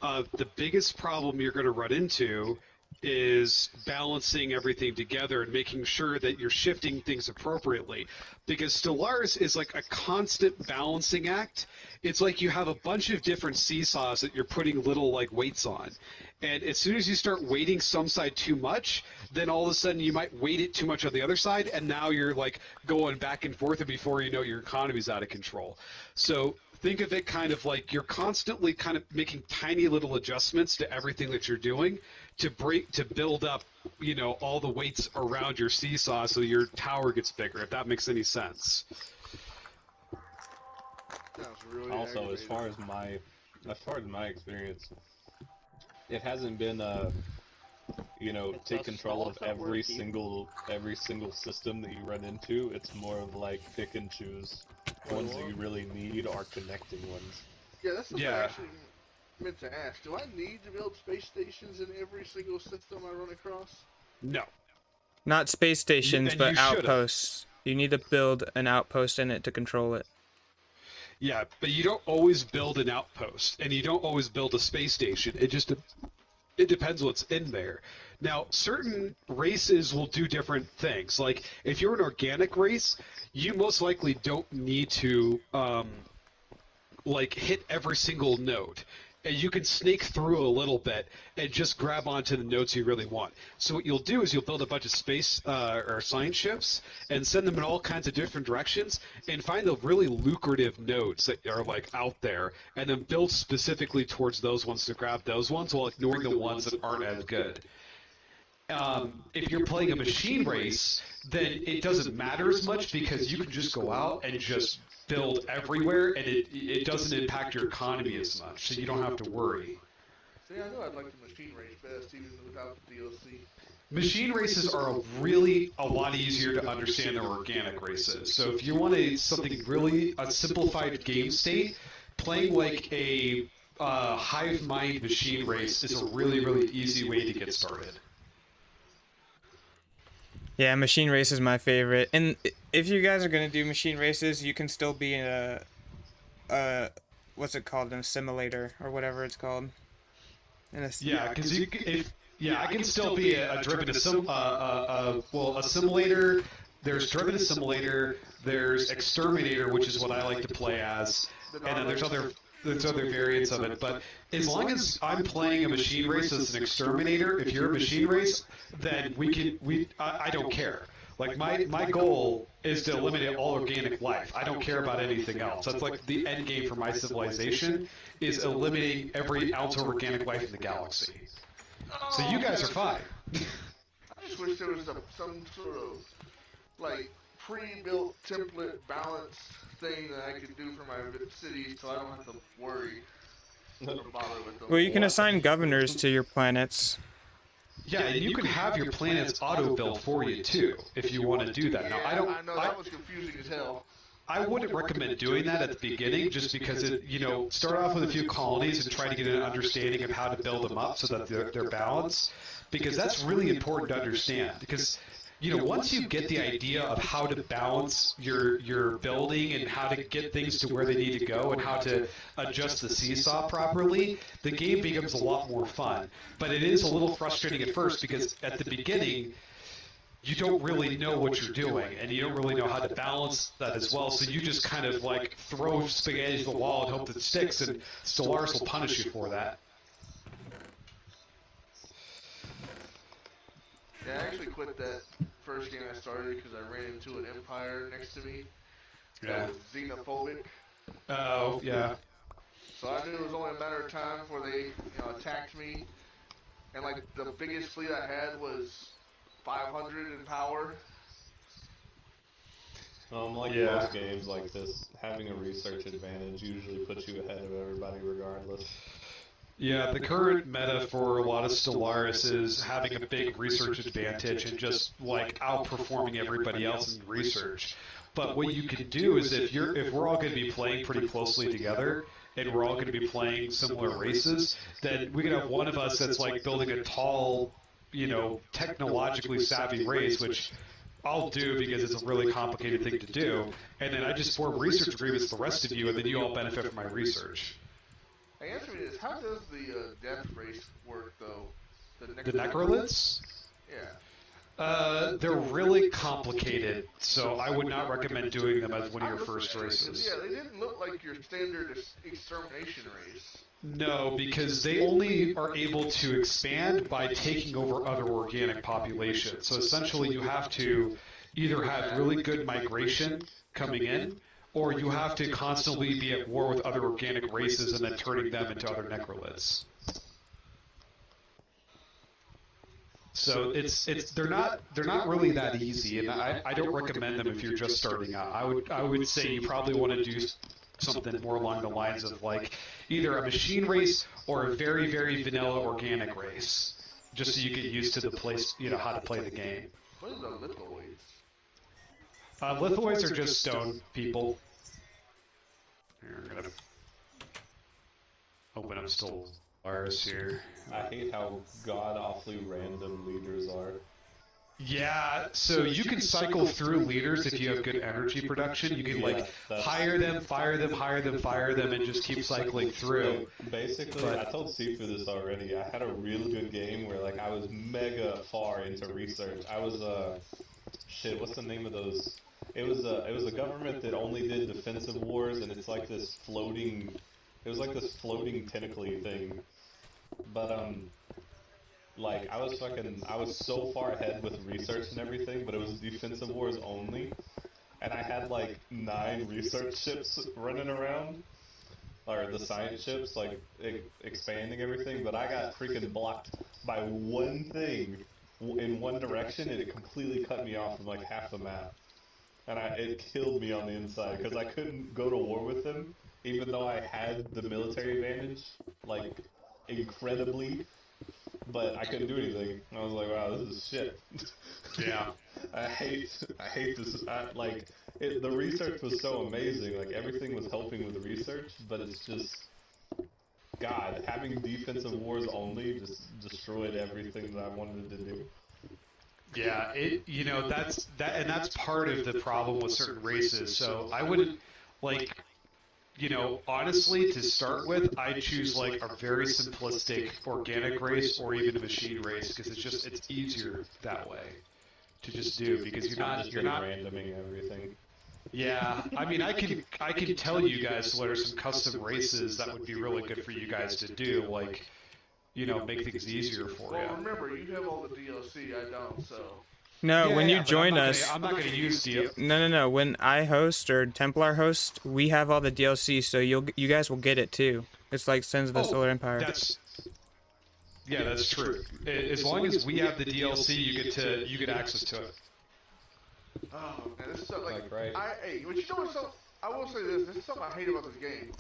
the biggest problem you're going to run into is balancing everything together and making sure that you're shifting things appropriately, because Stellaris is like a constant balancing act. It's like you have a bunch of different seesaws that you're putting little like weights on, and as soon as you start weighting some side too much, then all of a sudden you might weight it too much on the other side, and now you're like going back and forth, and before you know, your economy's out of control. So think of it kind of like you're constantly kind of making tiny little adjustments to everything that you're doing to build up, all the weights around your seesaw so your tower gets bigger, if that makes any sense. Really also, as far as my experience, it hasn't been take control of every single system that you run into. It's more of like pick and choose ones that you really need are connecting ones. Yeah, that's what I actually meant to ask. Do I need to build space stations in every single system I run across? No. Not space stations, but outposts. You need to build an outpost in it to control it. Yeah, but you don't always build an outpost, and you don't always build a space station. It depends what's in there. Now, certain races will do different things. Like, if you're an organic race, you most likely don't need to, hit every single node. And you can snake through a little bit and just grab onto the nodes you really want. So what you'll do is you'll build a bunch of space or science ships and send them in all kinds of different directions and find the really lucrative nodes that are like out there, and then build specifically towards those ones to grab those ones while ignoring the ones that aren't as good. If you're playing a machine race, then it doesn't matter as much because you can just go out and just build everywhere, and it doesn't impact your economy as much, so you don't have to worry. See, I know I'd like the machine race best, even without the DLC. Machine races are a lot easier to understand than organic races. So if you want something really a simplified game state, playing like a hive mind machine race is a really, really easy way to get started. Yeah, machine race is my favorite. And if you guys are gonna do machine races, you can still be in what's it called, in a simulator or whatever it's called. I can still be a driven a simulator. There's driven a simulator. There's exterminator, which is what I like to play as, and then there's other variants of it. But as long as I'm playing a machine race as an exterminator, if you're a machine race, then I don't care. Like my goal is to eliminate all organic life. I don't care about anything else. That's like the end game for my civilization, is eliminating every ounce of organic life in the galaxy. So you guys are fine. I just wish there was some sort of like pre-built template balance thing that I could do for my city, so I don't have to worry or bother with them. Well, you can assign governors to your planets. Yeah, and you can have your planets auto-built for you too, if you want to do that. Now, I know that was confusing as hell. I wouldn't recommend doing that at the beginning, just because start off with a few colonies and try to get an understanding of how to build them up so that they're balanced, because that's really important to understand. Because once you get the idea of how to balance your building and how to get things to where they need to go and how to adjust the seesaw properly, the game becomes a lot more fun. But it is a little frustrating at first, because at the beginning, you don't really know what you're doing, and you don't really know how to balance that as well, so you just kind of like throw spaghetti to the wall and hope that it sticks, and Stellaris will punish you for that. Yeah, I actually quit that first game I started because I ran into an empire next to me that was xenophobic. Oh, yeah. So I knew it was only a matter of time before they attacked me, and like the biggest fleet I had was 500 in power. Like most games like this, having a research advantage usually puts you ahead of everybody regardless. Yeah, the current meta for a lot of Stellaris is having a big research advantage and just like outperforming everybody else in research. But what you can do is if we're all going to be playing pretty closely together, and we're all going to be playing similar races, then we can have one of us that's like building a tall, technologically savvy race, which I'll do because it's a really complicated thing to do, and then I just form research agreements with the rest of you, and then you all benefit from my research. Hey, answer me this: how does the death race work, though? The necroliths? Yeah. They're really complicated, so I would not recommend doing them as one of your first races. Yeah, they didn't look like your standard extermination race. No, because they only are able to expand by taking over other organic populations. So essentially you have to either have really good migration coming in, or you have to constantly be at war with other organic races and then turning them into other necroliths. So they're not really that easy, and I don't recommend them if you're just starting out. I would say you probably want to do something more along the lines of like either a machine race or a very, very vanilla organic race, just so you get used to the place, how to play the game. What are the lithoids? Lithoids are just stone people. Here, we're gonna open up Stellaris here. I hate how god-awfully random leaders are. Yeah, so you can cycle through leaders if you have good energy production. You can hire them, fire them, hire them, fire them, and just keep cycling through. Basically, I told Sifu this already. I had a really good game where I was mega far into research. I was shit. What's the name of those? It was a government that only did defensive wars, and it's like this floating. It was like this floating tentacly thing, but I was so far ahead with research and everything, but it was defensive wars only, and I had 9 research ships running around, or the science ships, expanding everything, but I got freaking blocked by one thing in one direction, and it completely cut me off from half the map, and it killed me on the inside, because I couldn't go to war with them, even though I had the military advantage, incredibly. But I couldn't do anything. I was like, wow, this is shit. Yeah. I hate this. The research was so amazing. Everything was helping with the research, but it's just, God, having defensive wars only just destroyed everything that I wanted to do. Yeah, that's part of the problem with certain races. So I wouldn't, honestly, to start with, I'd choose a very simplistic organic race or even a machine race, because it's easier that way to just do, because you're not randoming everything. Yeah, I mean, I can tell you guys what are some custom races that would be really good for you guys to do, make things easier for you. Well, remember, you have all the DLC, I don't, so... No, when you join us... I'm not going to use DLC. No. When I host or Templar host, we have all the DLC, so you guys will get it too. It's like Sins of the Solar Empire. That's true. As long as we have the DLC, you get access to it. Oh, man, this is something right. but you know what? I will say this is something I hate about this game.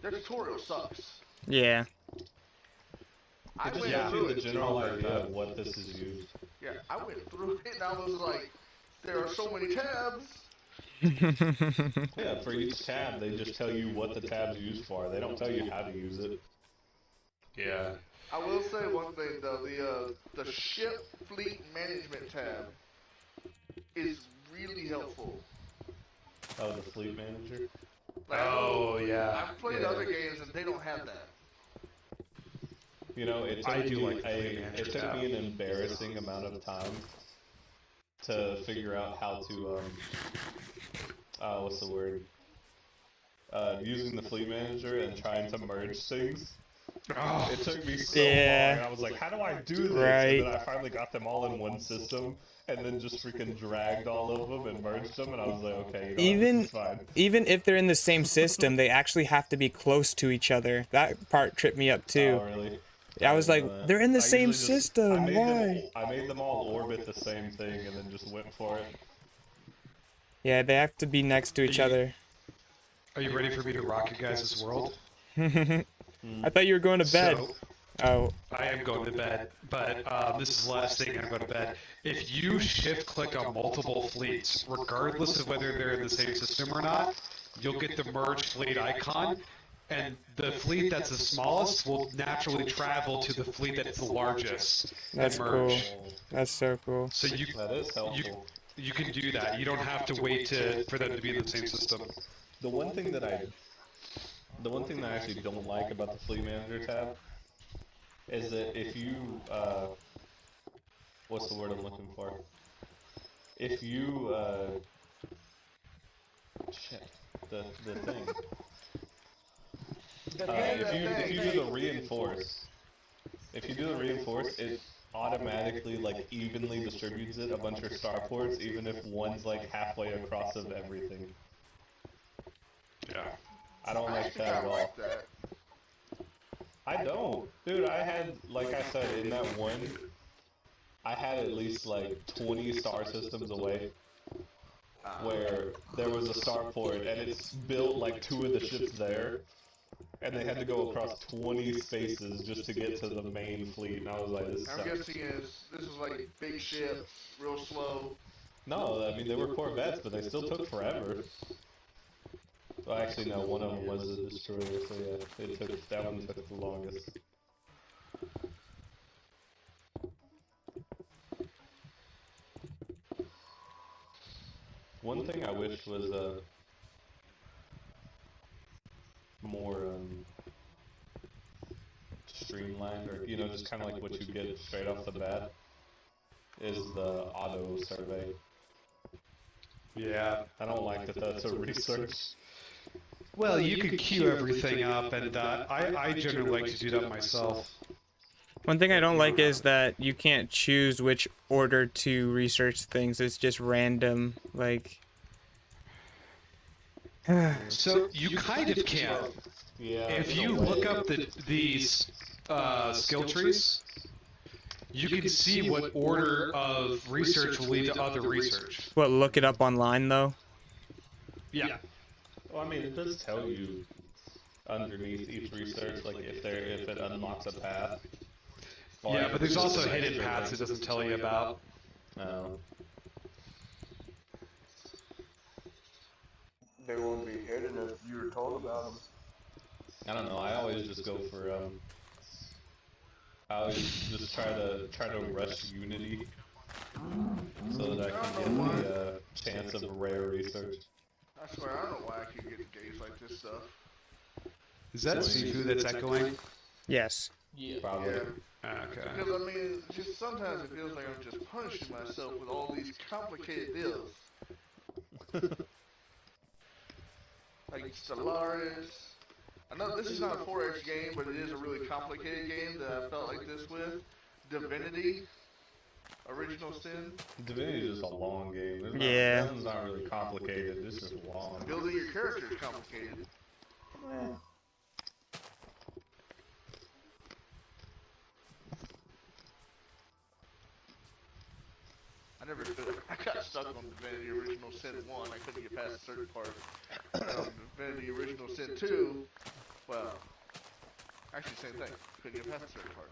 Their tutorial sucks. Yeah. I just went gives through you the it. general idea of what this is used. Yeah, I went through it and I was like, there are so many tabs. Yeah, for each tab, they just tell you what the tab's used for. They don't tell you how to use it. Yeah. I will say one thing though, the ship fleet management tab is really helpful. Oh, the fleet manager? Like, Oh, yeah. I've played other games and they don't have that. You know, it I took, do me, like the fleet manager it took tab. me an embarrassing amount of time to figure out how to, what's the word? Using the fleet manager and trying to merge things. Oh. It took me so Yeah. long. I was like, how do I do this? Right. And then I finally got them all in one system, and then just freaking dragged all of them and merged them, and I was like, okay, you know, this is fine. Even if they're in the same system, they actually have to be close to each other. That part tripped me up too. Oh, really? I was like, they're in the I same usually just- system. Why? I made them all orbit the same thing, and then just went for it. Yeah, they have to be next to each other. Are you ready for me to rock your guys' world? I thought you were going to bed. So, Oh. I am going to bed, but this is the last thing I'm going to bed. If you shift-click on multiple fleets, regardless of whether they're in the same system or not, you'll get the merge fleet icon, and the fleet that's the smallest will naturally travel to the fleet that's the largest. That's and cool. merge. That's so cool. So That is helpful. you can do that. You don't have to wait for them to be in the same system. The one thing that I actually don't like about the Fleet Manager tab is that if you, what's the word I'm looking for? If you, shit, the thing. If you do the reinforce, it automatically, like, evenly distributes it a bunch of starports, even if one's, like, halfway across of everything. Yeah. I don't like that at all. I don't. Dude, I had, like I said, in that one, I had at least, like, 20 star systems away, where there was a starport, and it's built, like, 2 of the ships there, and they had to go across 20 spaces just to get to the main fleet, and I was like, this I'm sucks. guessing this is like big ships, real slow. No, I mean, they were Corvettes, but they still took forever. Well, actually, no, one of them was a destroyer, so yeah, that one took the longest. One thing I wish was, more, streamlined, or, you know, just kind of like what you get straight off the bat, is the auto survey. Yeah. I don't like that that's a research. Well, you could queue everything up, and I generally like to do that myself. One thing I don't like is that you can't choose which order to research things. It's just random, like... So you kind of can. Yeah. If you look up these skill trees, you can see what order of research will lead to other research. What, look it up online, though? Yeah. Well, I mean, it does tell you underneath each research, like if it unlocks a path. Yeah, but there's also hidden paths it doesn't tell you about. Oh. They won't be hidden if you were told about them. I don't know. I always just go for I always just try to rush Unity so that I can get the chance of rare research. I swear, I don't know why I keep getting games like this stuff. Is that Sifu that's echoing? Yes. Yeah. Probably. Okay. Because, I mean, just sometimes it feels like I'm just punishing myself with all these complicated deals. Like Stellaris. I know this is not a 4X game, but it is a really complicated game that I felt like this with. Divinity. Original Sin. Divinity is just a long game. Yeah. That one's not really complicated. It's just long. Building your character is complicated. I got stuck on Divinity Original Sin 1. I couldn't get past a certain part. Divinity Original Sin 2, well, actually same thing. Couldn't get past a certain part.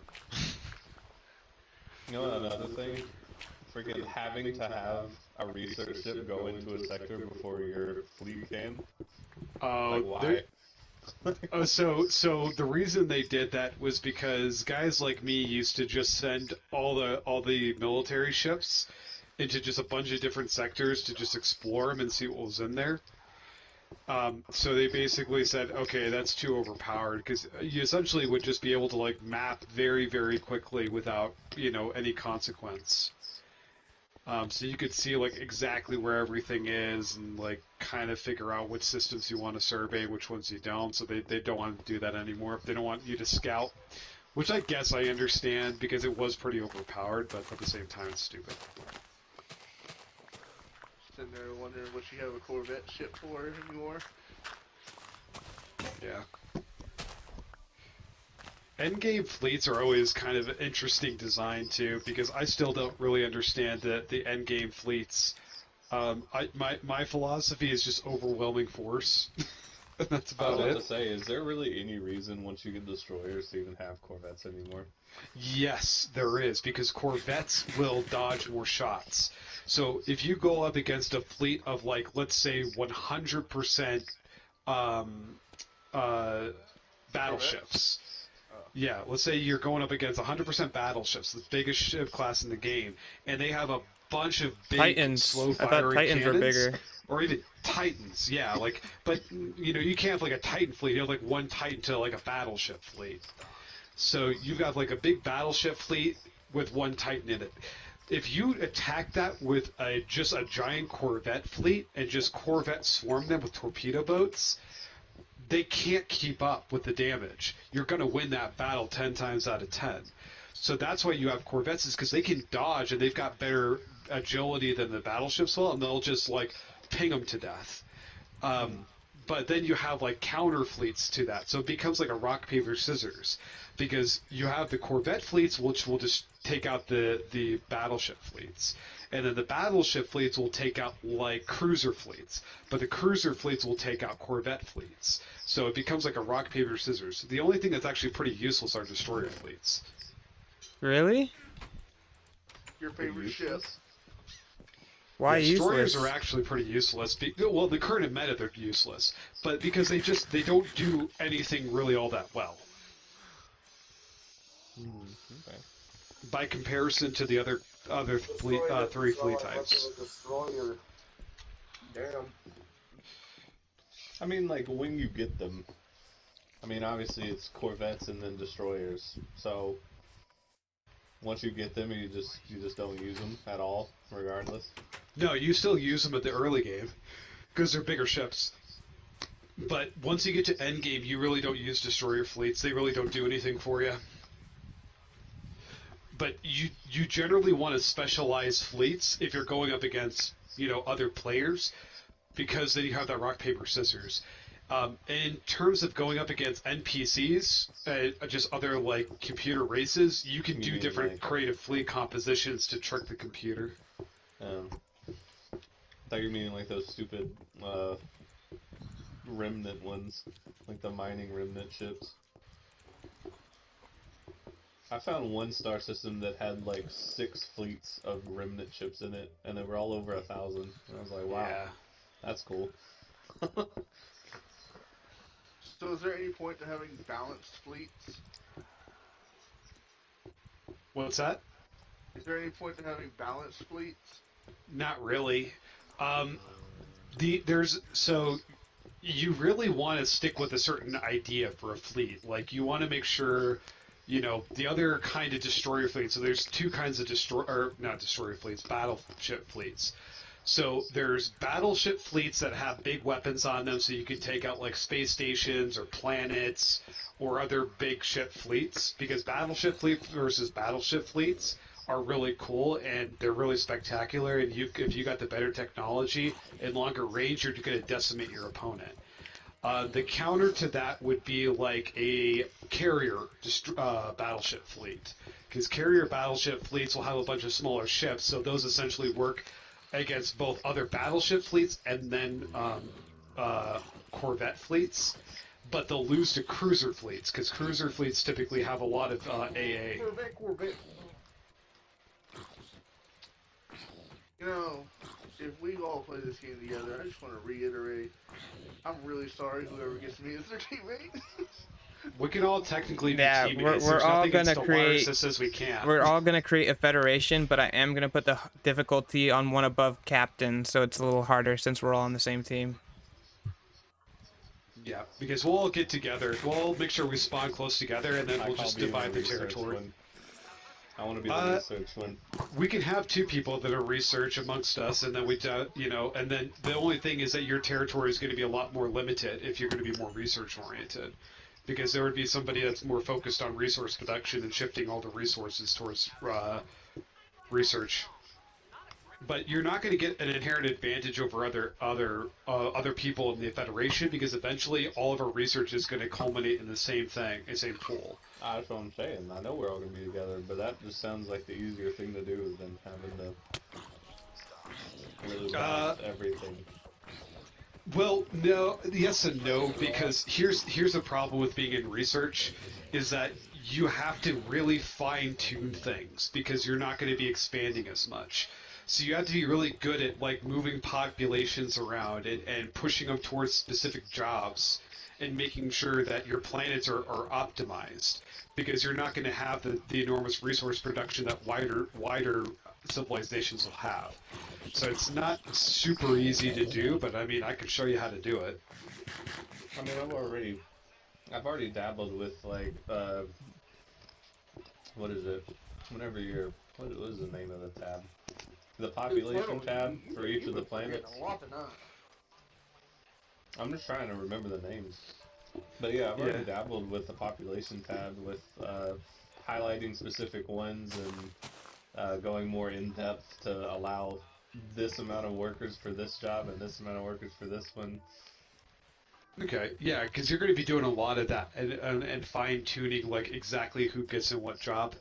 You know another thing? Freaking having to have a research ship go into a sector before your fleet can? Like, why? So the reason they did that was because guys like me used to just send all the military ships into just a bunch of different sectors to just explore them and see what was in there. So they basically said, okay, that's too overpowered, because you essentially would just be able to like map very, very quickly without, any consequence. So you could see like exactly where everything is and like kind of figure out which systems you want to survey, which ones you don't. So they don't want to do that anymore. They don't want you to scout, which I guess I understand because it was pretty overpowered, but at the same time it's stupid. Sitting there wondering what you have a Corvette ship for anymore. Yeah. Endgame fleets are always kind of an interesting design too, because I still don't really understand the endgame fleets. My philosophy is just overwhelming force. And that's about it. I was about to say, is there really any reason once you get destroyers to even have Corvettes anymore? Yes, there is, because Corvettes will dodge more shots. So if you go up against a fleet of like, let's say 100% battleships. Yeah, let's say you're going up against 100% battleships, the biggest ship class in the game, and they have a bunch of big Titans. slow I firing thought Titans cannons, were bigger. or even Titans. Yeah, like, but you can't have like a Titan fleet. You have like one Titan to like a battleship fleet. So you've got like a big battleship fleet with one Titan in it. If you attack that with just a giant Corvette fleet and just Corvette swarm them with torpedo boats, they can't keep up with the damage. You're going to win that battle 10 times out of 10. So that's why you have Corvettes, is because they can dodge and they've got better agility than the battleships will, and they'll just like ping them to death. But then you have like counter fleets to that, so it becomes like a rock paper scissors, because you have the Corvette fleets which will just take out the battleship fleets, and then the battleship fleets will take out like cruiser fleets, but the cruiser fleets will take out Corvette fleets. So it becomes like a rock paper scissors. The only thing that's actually pretty useless are destroyer fleets. Really? Your favorite ship. Why destroyers useless? are actually pretty useless. Well, the current meta they're useless, but because they don't do anything really all that well. Okay. By comparison to the other fleet, three fleet types. Destroyer. Damn. I mean, like, when you get them, I mean, obviously it's Corvettes and then destroyers. So once you get them, you just don't use them at all, regardless. No, you still use them at the early game because they're bigger ships. But once you get to end game, you really don't use destroyer fleets. They really don't do anything for you. But you generally want to specialize fleets if you're going up against other players, because then you have that rock paper scissors. In terms of going up against NPCs, just other like computer races, you can do different creative fleet compositions to trick the computer. I thought you were meaning like those stupid remnant ones, like the mining remnant ships. I found one star system that had like 6 fleets of remnant ships in it, and they were all over 1,000. And I was like, wow, yeah. That's cool. So is there any point to having balanced fleets? What's that? Is there any point to having balanced fleets? Not really. So you really want to stick with a certain idea for a fleet. Like you want to make sure, the other kind of destroyer fleet. So there's 2 kinds of battleship fleets. So there's battleship fleets that have big weapons on them, so you can take out like space stations or planets or other big ship fleets. Because battleship fleet versus battleship fleets are really cool and they're really spectacular. And if you got the better technology and longer range, you're going to decimate your opponent. The counter to that would be like a carrier battleship fleet, because carrier battleship fleets will have a bunch of smaller ships, so those essentially work against both other battleship fleets and then Corvette fleets, but they'll lose to cruiser fleets, because cruiser fleets typically have a lot of AA. Corvette. if we all play this game together, I just want to reiterate, I'm really sorry whoever gets me as their teammate. We can all technically be Yeah, teammates. we're There's all nothing gonna against create. that says we can't. We're all gonna create a federation, but I am gonna put the difficulty on one above captain, so it's a little harder since we're all on the same team. Yeah, because we'll all get together. We'll all make sure we spawn close together, and then we'll just divide the territory. I want to be the research one. We can have 2 people that are research amongst us, and then and then the only thing is that your territory is going to be a lot more limited if you're going to be more research oriented, because there would be somebody that's more focused on resource production and shifting all the resources towards research. But you're not going to get an inherent advantage over other people in the Federation, because eventually all of our research is going to culminate in the same thing, the same pool. That's what I'm saying. I know we're all going to be together, but that just sounds like the easier thing to do than having to really balance everything. Well, no, yes and no, because here's the problem with being in research, is that you have to really fine-tune things, because you're not going to be expanding as much. So you have to be really good at like moving populations around and pushing them towards specific jobs and making sure that your planets are optimized, because you're not going to have the enormous resource production that wider civilizations will have. So it's not super easy to do, but I mean, I could show you how to do it. I mean, I've already dabbled with like what is it? Whenever you're what is the name of the tab? The population tab for each of the planets. I'm just trying to remember the names. But yeah, I've already dabbled with the population tab with highlighting specific ones and going more in depth to allow this amount of workers for this job and this amount of workers for this one. Okay, yeah, because you're going to be doing a lot of that and fine-tuning like exactly who gets in what job.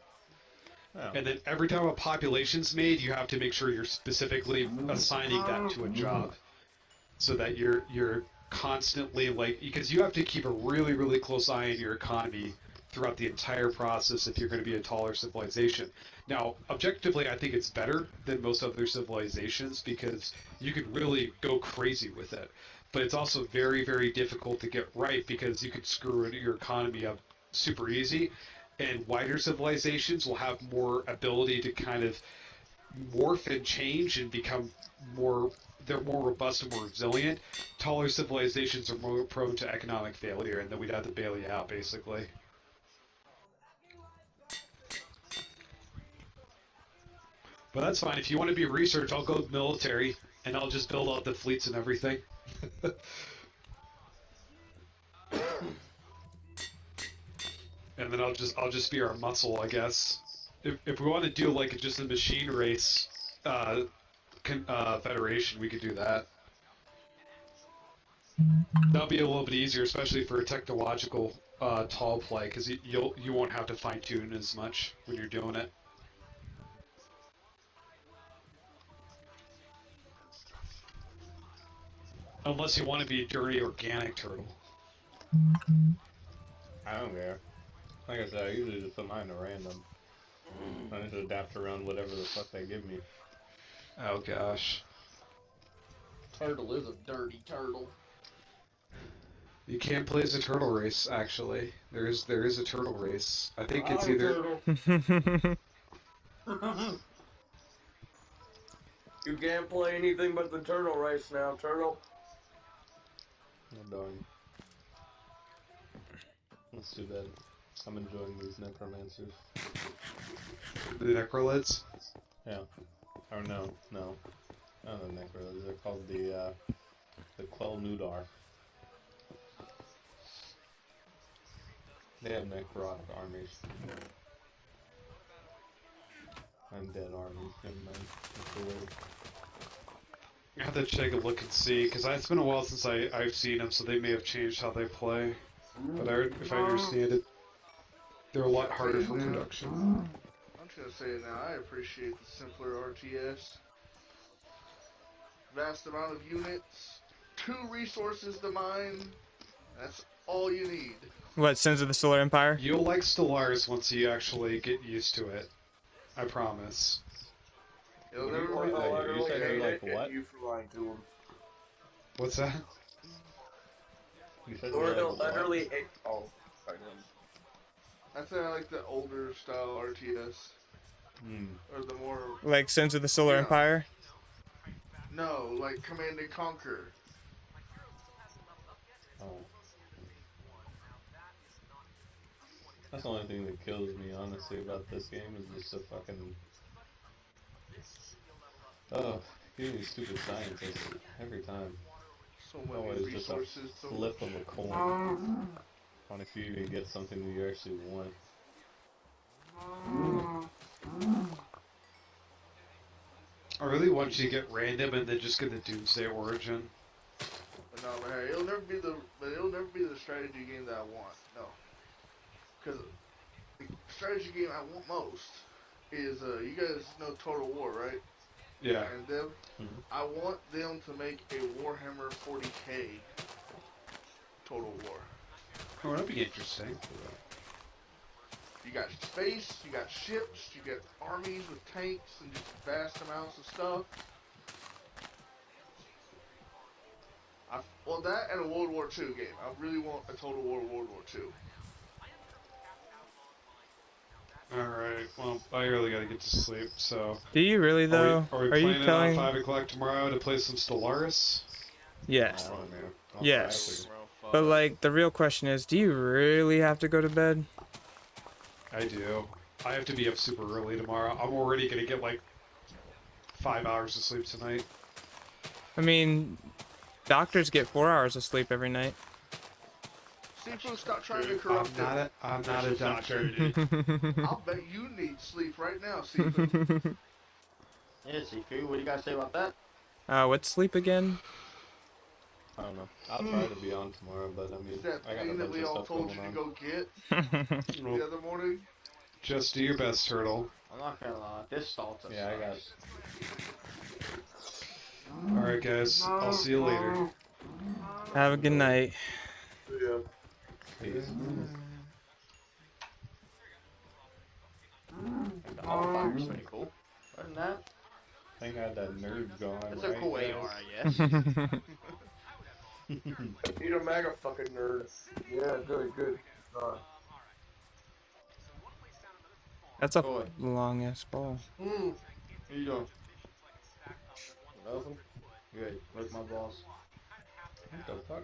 Oh. And then every time a population's made, you have to make sure you're specifically assigning that to a job, so that you're constantly like, because you have to keep a really, really close eye on your economy throughout the entire process if you're going to be a taller civilization. Now, objectively, I think it's better than most other civilizations because you can really go crazy with it. But it's also very, very difficult to get right because you could screw your economy up super easy. And wider civilizations will have more ability to kind of morph and change and become they're more robust and more resilient. Taller civilizations are more prone to economic failure, and then we'd have to bail you out, basically. But that's fine. If you want to be research, I'll go military, and I'll just build out the fleets and everything. And then I'll just be our muscle, I guess. If we want to do like just a machine race federation, we could do that. That'll be a little bit easier, especially for a technological tall play, because you won't have to fine tune as much when you're doing it. Unless you want to be a dirty organic turtle. I don't care. Like I said, I usually just put mine at random. I just adapt around whatever the fuck they give me. Oh gosh. Turtle is a dirty turtle. You can't play as a turtle race, actually. There is a turtle race. I think it's either... You can't play anything but the turtle race now, turtle. I'm done. That's too bad. I'm enjoying these necromancers. The necrolids? Yeah. Or no. Not the necrolids. They're called the Quell Nudar. They have necrotic armies. Undead armies. Never mind. That's the word. I have to take a look and see, because it's been a while since I've seen them, so they may have changed how they play. But if I understand it, they're a lot harder for production. I'm just gonna say it now, I appreciate the simpler RTS. Vast amount of units, 2 resources to mine, that's all you need. What, Sins of the Solar Empire? You'll like Stellaris once you actually get used to it. I promise. It'll never be the. You said you like what? You for lying to him. What's that? You said Or you he'll like what? literally. Oh, sorry. I say I like the older style RTS. Or the more. Like Sins of the Solar Empire? No, like Command and Conquer. Oh. That's the only thing that kills me, honestly, about this game is just the fucking... Oh, getting these stupid scientists every time. So many Always just a resources. flip of a coin on if you even get something that you actually want. I really want you to get random and then just get the Doomsday Origin. But no, but hey, it'll never be the strategy game that I want. No, because the strategy game I want most is you guys know Total War, right? Yeah. And them, I want them to make a Warhammer 40K Total War. Oh, that'd be interesting. You got space, you got ships, you got armies with tanks and just vast amounts of stuff. Well, that and a World War II game. I really want a Total War World War II. Alright, well, I really gotta get to sleep, so... Do you really, though? Are we planning on 5 o'clock tomorrow to play some Stellaris? Yes. Yes. But, like, the real question is, do you really have to go to bed? I do. I have to be up super early tomorrow. I'm already gonna get, like, 5 hours of sleep tonight. I mean, doctors get 4 hours of sleep every night. Seafood, stop trying to corrupt them. I'm not a doctor. I'll bet you need sleep right now, Seafood. Yeah, Seafood, what do you guys say about that? What's sleep again? I don't know. I'll try to be on tomorrow, but I mean, That I got a thing that bunch we of all stuff told going you to on. go get the other morning. Just do your best, Turtle. I'm not gonna lie, this starts us. Yeah, I got it. Alright, guys. I'll see you later. Have a good night. Yeah. Peace. The Hellfire's pretty cool. Other than that, I think I had that nerd going. it's right a cool there. AR, I guess. Eat a mega fucking nerd. Yeah, good, good. That's a long ass ball. How you doing? Nothing. Good. Lick my balls. What the fuck?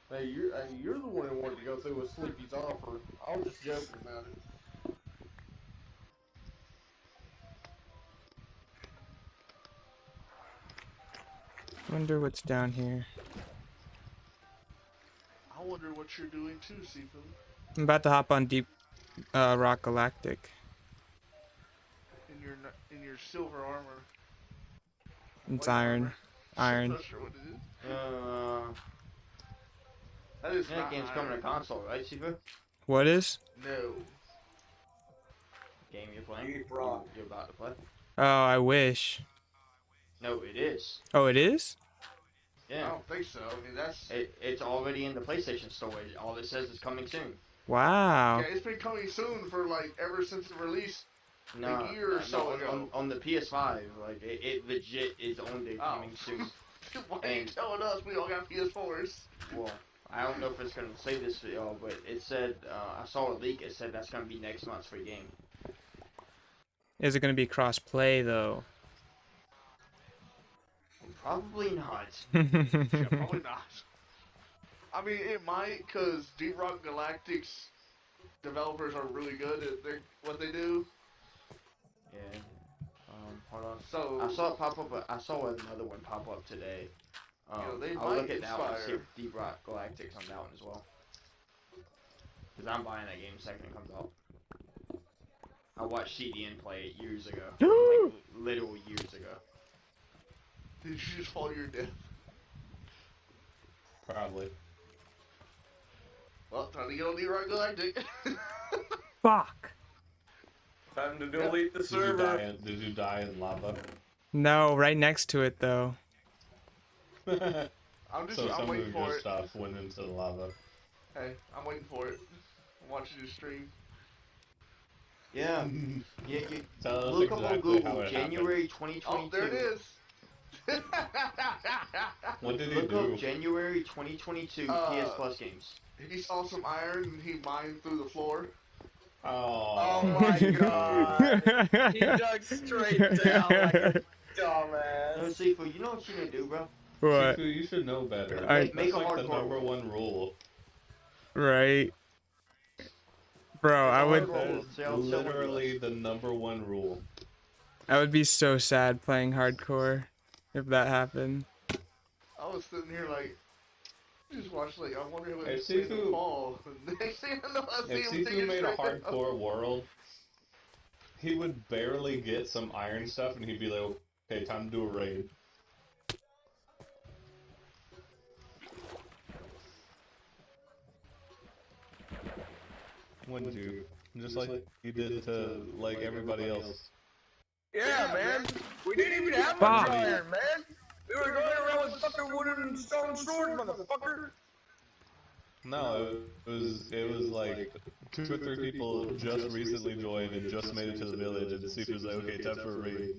Hey, you're the one who wanted to go through with Sleepy's offer. I was just joking about it. Wonder what's down here. I wonder what you're doing too, Seafood. I'm about to hop on Deep Rock Galactic. In your silver armor. It's White iron. armor. Iron. I'm not sure what it is. That is That not game's iron. coming to console, right, Seafood? What is? No. Game you're playing? Bedrock. You're about to play? Oh, I wish. No, it is. Oh, it is? I Yeah. don't think so. I mean, that's. It's already in the PlayStation Store. All it says is coming soon. Wow. Yeah, it's been coming soon for like ever since the release. No, A year or so ago. on the PS5, like it legit is on there coming soon. Why are you telling us we all got PS4s? Well, I don't know if it's gonna say this for y'all, but it said I saw a leak. It said that's gonna be next month's free game. Is it going to be cross-play, though? Probably not. Yeah, probably not. I mean, it might, because Deep Rock Galactic's developers are really good at what they do. Yeah. Hold on. So I saw it pop up. I saw another one pop up today. they I'll might look at that one and see inspire. if Deep Rock Galactic's on that one as well. Because I'm buying that game the second it comes out. I watched CDN play it years ago. Like, literal years ago. Did you just fall to your death? Probably. Well, time to get on Deep Rock Galactic. Fuck. Time to delete the Did server. you die in lava? No, right next to it, though. I'm So some waiting of for your it. stuff went into the lava. Hey, I'm waiting for it. I'm watching your stream. Yeah. Yeah, Tell us look up on exactly how Google, it January happened. 2022. Oh, there it is. What did he Look do? up January 2022 PS Plus games. He saw some iron and he mined through the floor. Oh my god! He dug straight down like a dumbass. No, Sifu, you know what you need to do, bro? What? Shifu, you should know better. Make That's a like the hardcore number one. one rule. Right. Bro, I would That is literally the number one rule. I would be so sad playing hardcore if that happened. I was sitting here like, just watching like, I wonder if If it's Sifu- fall. Next thing I know, I see If him Sifu made a straight down. hardcore world, he would barely get some iron stuff and he'd be like, okay, time to do a raid. Wouldn't you? Just like you did to, like, everybody else. Yeah, man. We didn't even have much iron, man. We were going around with fucking wooden and stone swords, motherfucker. No, it was like 2 or 3 people just recently joined and just made it to the village, and Sifu was like, okay, time for a raid.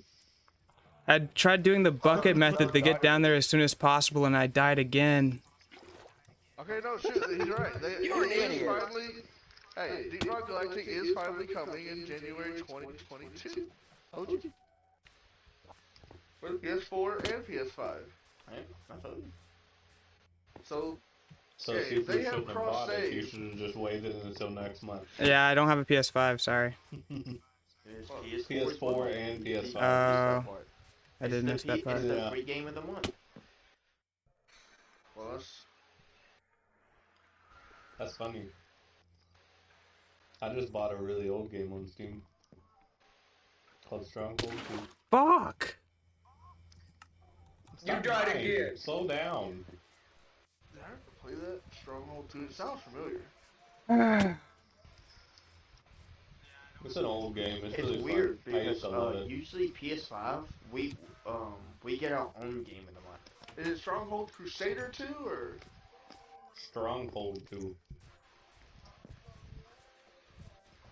I tried doing the bucket method to get down there as soon as possible, and I died again. Okay, no, shoot, he's right. You're an it is idiot. finally, hey, Deep Rock Galactic is finally coming in January 2022. Told you. For the PS4 and PS5. Right? I told you. So, So yeah, Sifu they have shouldn't have bought it, you cross-save. should have just waited until next month. Yeah, I don't have a PS5, sorry. There's PS4 and PS5. I did miss that part. It's the free game of the month. Well, That's funny. I just bought a really old game on Steam. Called Stronghold 2. Fuck! You tried again. Slow down. did I ever play that? Stronghold 2? It sounds familiar. It's an old game. It's really weird fun. I used because to love it. usually PS5 we get our own game of the month. Is it Stronghold Crusader 2 or? Stronghold 2.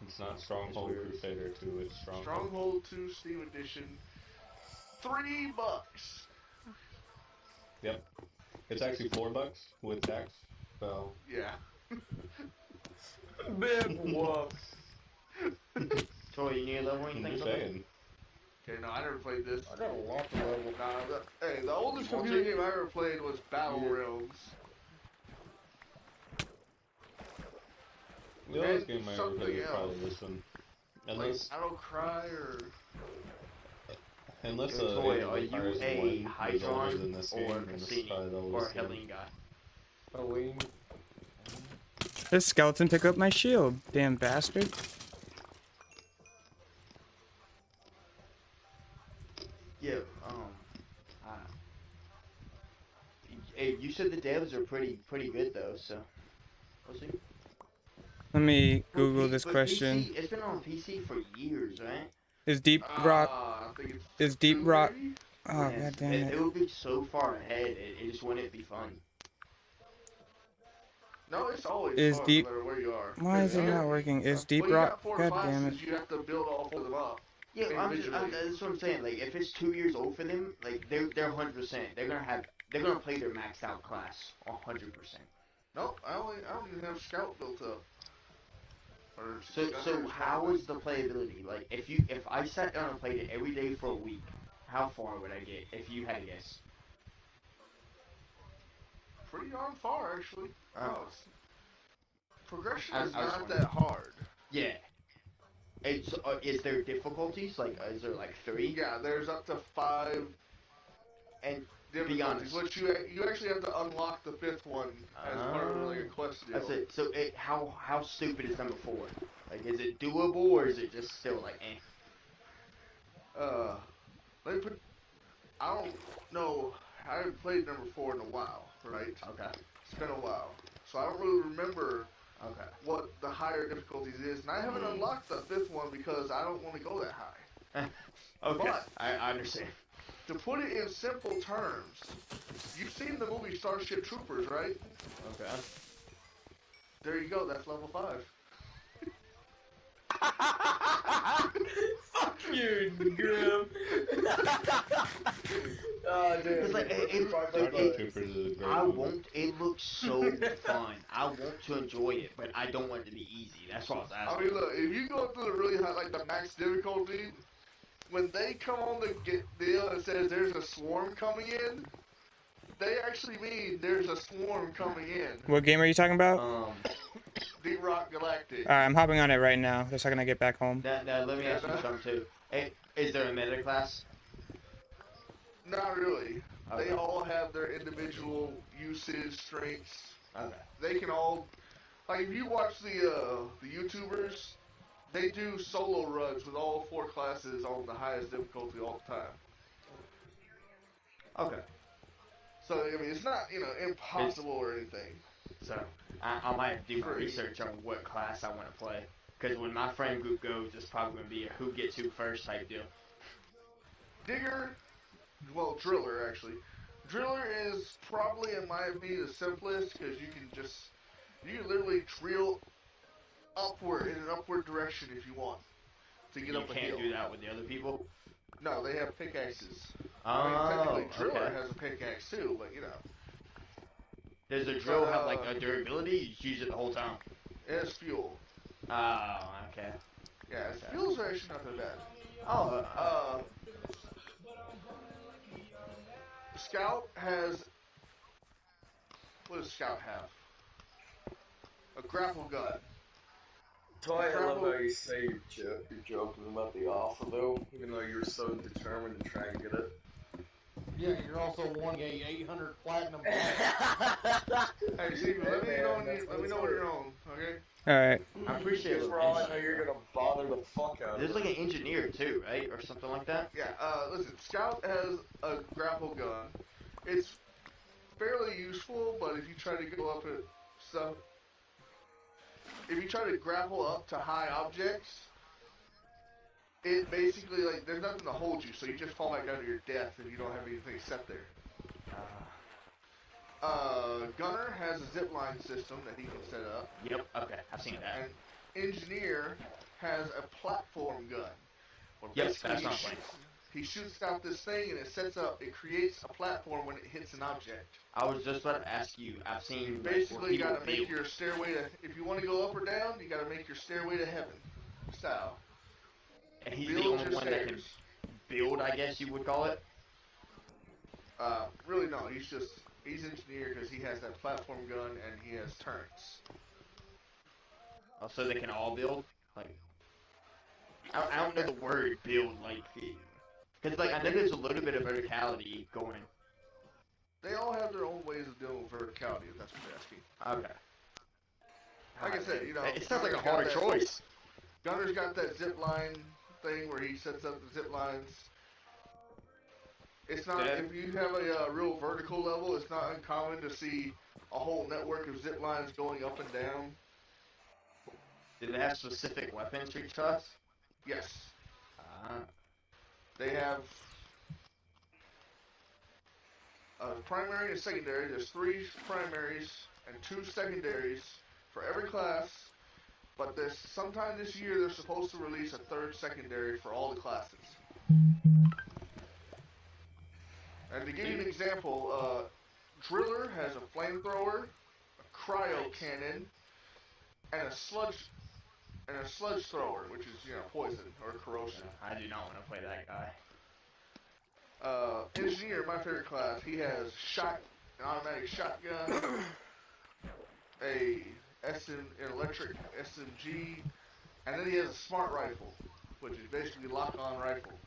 It's not Stronghold Crusader 2, it's Stronghold. Stronghold 2 Steam Edition. $3. Yep. It's actually $4 with tax. So. Yeah. Big whoop. So you need a level or I'm anything? just saying. Okay, no, I never played this. I got a lot of level. Nah, hey, the oldest computer game I ever played was Battle Realms. The oldest game I ever Something played was else. probably this one. Unless, Like, I Don't Cry or... unless Toy, are you Empires a One is older Hydron than this or game, a and this is Cassini probably the or a oldest game. Helene guy? Helene. This skeleton pick up my shield, damn bastard. Yeah, hey, you said the devs are pretty good though, so we'll see. Let me Google this But question. PC, it's been on PC for years, right? Is Deep Rock I think it's is Deep Rock? 2, Oh Yeah, god damn it it! would be so far ahead, it just wouldn't be fun. No, it's always Is fun, Deep- no matter where you are. Why is it not working? Is Deep Well, you Rock? got 4 God classes, damn it! you have to build all 4 of them up. Yeah, Individually. that's what I'm saying. Like, if it's 2 years old for them, like they're 100%. They're gonna play their maxed out class 100%. Nope, I don't even have Scout built up. Or So Scout how built. is the playability? Like, if I sat down and played it every day for a week, how far would I get? If you had to guess. Pretty darn far, actually. Oh. Progression I is was not wondering. that hard. Yeah. It's, is there difficulties? Like, is there like 3? Yeah, there's up to 5 And difficulties, honest. which you actually have to unlock the 5th one as part of like a quest deal. that's it. So how stupid is number 4? Like, is it doable or is it just still like eh? Let me put. I don't know. I haven't played number 4 in a while, right? Okay. It's been a while, so I don't really remember Okay. what the higher difficulties is, and I haven't unlocked the 5th one because I don't want to go that high. Okay. But- I understand. To put it in simple terms, you've seen the movie Starship Troopers, right? Okay. There you go. That's level 5. Fuck you, Grim. Oh, dude. It's like, it looks so fun. I want to enjoy it, but I don't want it to be easy. That's what I was I asking. mean, look, if you go through the really high, like the max difficulty, when they come on the deal and says there's a swarm coming in, they actually mean there's a swarm coming in. What game are you talking about? Bedrock Galactic. Alright, I'm hopping on it right now. The second I get back home. Now, let me ask you something too. Hey, is there a meta class? Not really. Okay. They all have their individual usage, strengths. Okay. They can all, like, if you watch the YouTubers, they do solo runs with all 4 classes on the highest difficulty all the time. Okay. So, I mean, it's not, impossible or anything. So, I might do my research on what class I want to play. Because when my friend group goes, it's probably going to be a who gets who first type deal. Digger, well, Driller, actually. Driller is probably, in my opinion, the simplest, because you can literally drill upward, in an upward direction if you want, to get up a hill. You can't do that with the other people? No, they have pickaxes. Oh, I mean, technically, Driller okay. has a pickaxe too, but, Does the drill have, like, a durability? You just use it the whole time? It has fuel. Oh, okay. Yeah, its fuels are actually not that bad. Oh, Scout has... What does Scout have? A grapple gun. Toy, I love how you say you're joking about the offer, though, even though you're so determined to try and get it. Yeah, you're also wanting a 800 platinum. Hey, Steven, let me know what you're on, okay? Alright. I appreciate it. For all I know, you're gonna bother the fuck out of There's it. like an engineer too, right? Or something like that? Yeah, listen, Scout has a grapple gun. It's fairly useful, but if you try to go up at stuff... If you try to grapple up to high objects, it basically, like, there's nothing to hold you, so you just fall back down to your death if you don't have anything set there. Gunner has a zipline system that he can set up. Yep, okay, I've seen that. And Engineer has a platform gun. Yes, that's not playing. He shoots out this thing and it creates a platform when it hits an object. I was just about to ask you, I've seen... You basically gotta make your stairway to... If you want to go up or down, you gotta make your stairway to heaven style. And he's the only one that can build, I guess you would call it? Really no, he's engineer because he has that platform gun and he has turrets. Oh, so they can all build? Like... I don't know the word build, like... Because, like, I know there's a little bit of verticality going. They all have their own ways of dealing with verticality, if that's what you're asking. Okay. Like I said, It sounds like a harder choice. Gunner's got that zip line thing where he sets up the zip lines. It's not, if you have a real vertical level, it's not uncommon to see a whole network of zip lines going up and down. Do they have specific weapons for each class? Yes. They have primary and secondary. There's 3 primaries and 2 secondaries for every class. But sometime this year they're supposed to release a 3rd secondary for all the classes. And to give you an example, Driller has a flamethrower, a cryo cannon, and a sludge thrower, which is poison or corrosion. I do not want to play that guy. Engineer, my favorite class, he has an automatic shotgun, an electric SMG, and then he has a smart rifle, which is basically lock-on rifle.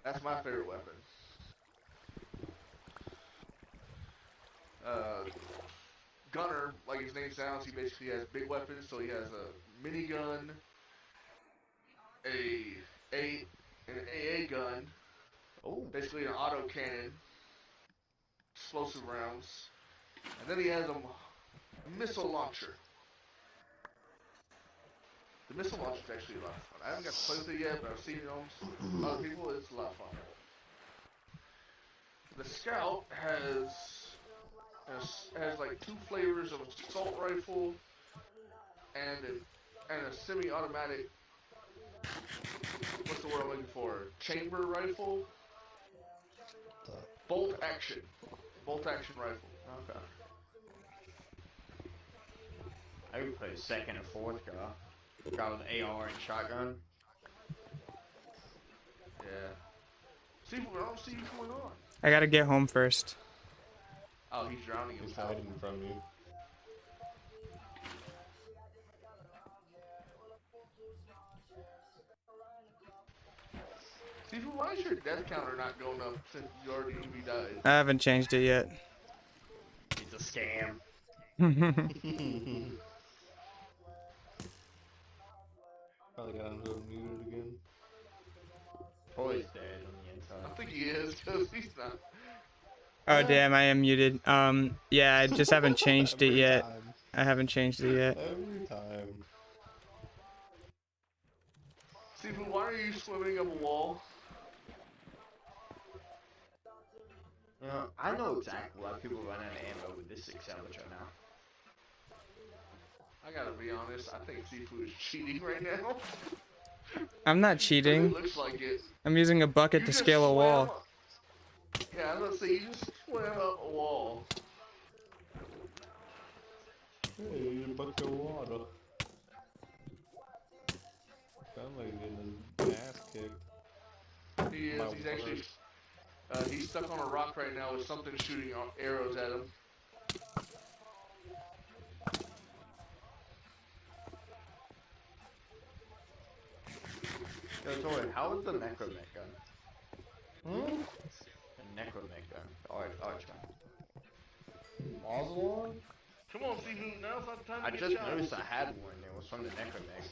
That's my favorite weapon. Gunner, like his name sounds, he basically has big weapons, so he has a minigun, an AA gun, basically an auto cannon, explosive rounds, and then he has a missile launcher. The missile launcher is actually a lot of fun. I haven't got to play with it yet, but I've seen it on other people. It's a lot of fun. The Scout has And it has like 2 flavors of assault rifle and a semi-automatic. What's the word I'm looking for? Chamber rifle. Bolt action rifle. Okay. I would play second or fourth car. Got an AR and shotgun. Yeah. See, I don't see you coming on. I gotta get home first. Oh, he's drowning He's himself. hiding from you. Steve, why is your death counter not going up since you already died? I haven't changed it yet. It's a scam. Probably got him muted again. Toy's dead on the inside. I think he is, because he's not. Oh damn, I am muted. Yeah, I just haven't changed it yet. Time. I haven't changed it yet. Every time. Steve, why are you swimming up a wall? I know exactly why people run out of ammo with this 6 salvage right now. I gotta be honest, I think Seafood is cheating right now. I'm not It cheating. looks like it. I'm using a bucket You to just scale a swam wall. up- Yeah, I was gonna say, you just swam up a wall. Hey, a bucket of water. Sound like he's getting his ass kicked. He is, he's actually, he's stuck on a rock right now with something shooting arrows at him. Yo, Toy, how is the necromech gun? The necromech gun. The arch gun. Mazelon? Come on, Seafood, now's not the time to I get just shot. noticed I had one. It was from the necromech.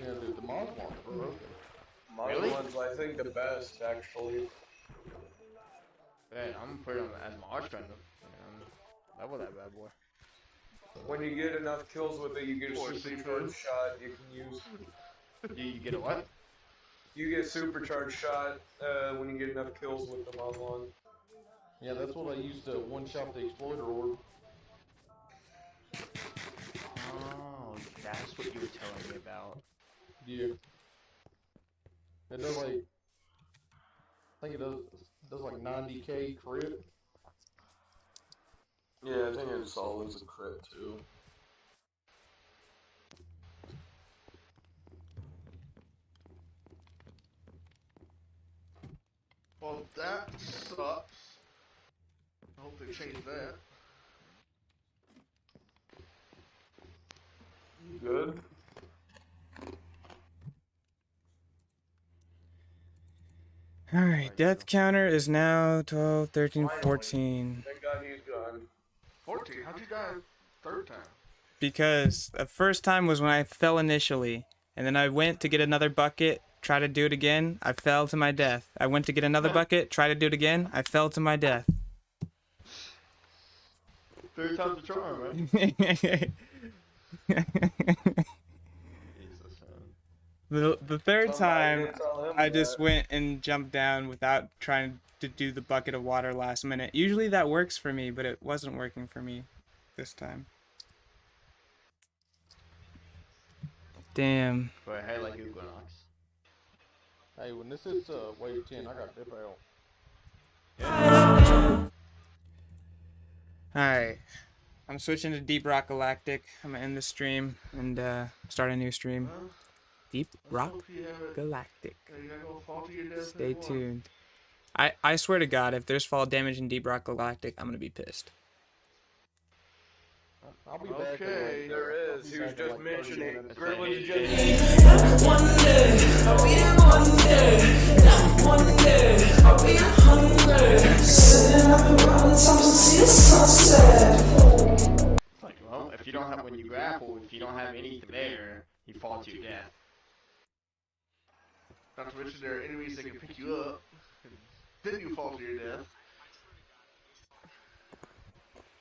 Yeah, dude, the Mazelon's broken. Really? Mazelon's, I think, the best, actually. Man, I'm gonna put it on as my arch gun. Level that bad boy. When you get enough kills with it, you get a Or supercharged shot you can use. You get a what? You get supercharged shot when you get enough kills with the Mazelon. Yeah, that's what I used to one-shot the exploiter orb. Oh, that's what you were telling me about. Yeah. It does like, I think it does like 90k crit. Yeah, I think it's always a crit, too. Well, that sucks. I hope they change that. Good. Alright, death counter is now 12, 13, 14. Thank God he's gone. 14, how'd you die third time? Because the first time was when I fell initially. And then I went to get another bucket, try to do it again. I fell to my death. I went to get another bucket, try to do it again. I fell to my death. Third time's the charm, right? The third time, Somebody tell him I just that. went and jumped down without trying to do the bucket of water last minute. Usually that works for me, but it wasn't working for me this time. Damn. But hey, like Equinox. Hey, when this is wave 10, I got dip out. Alright. I'm switching to Deep Rock Galactic. I'm gonna end the stream and start a new stream. Well, Deep let's Rock hope you have it. Galactic. You're not gonna fall to your death Stay anymore. tuned. I swear to God, if there's fall damage in Deep Rock Galactic, I'm gonna be pissed. I'll be back. Okay. There is. He was just mentioning it. That's Grillin' like- just One day, I'll be there one day. Not one day, I'll be 100. Sitting up around Thompson, see the sunset. Like, well, if you don't have, when you grapple, if you don't have anything there, you fall to your death. Not to mention there are enemies that can pick you up, and then you fall to your death.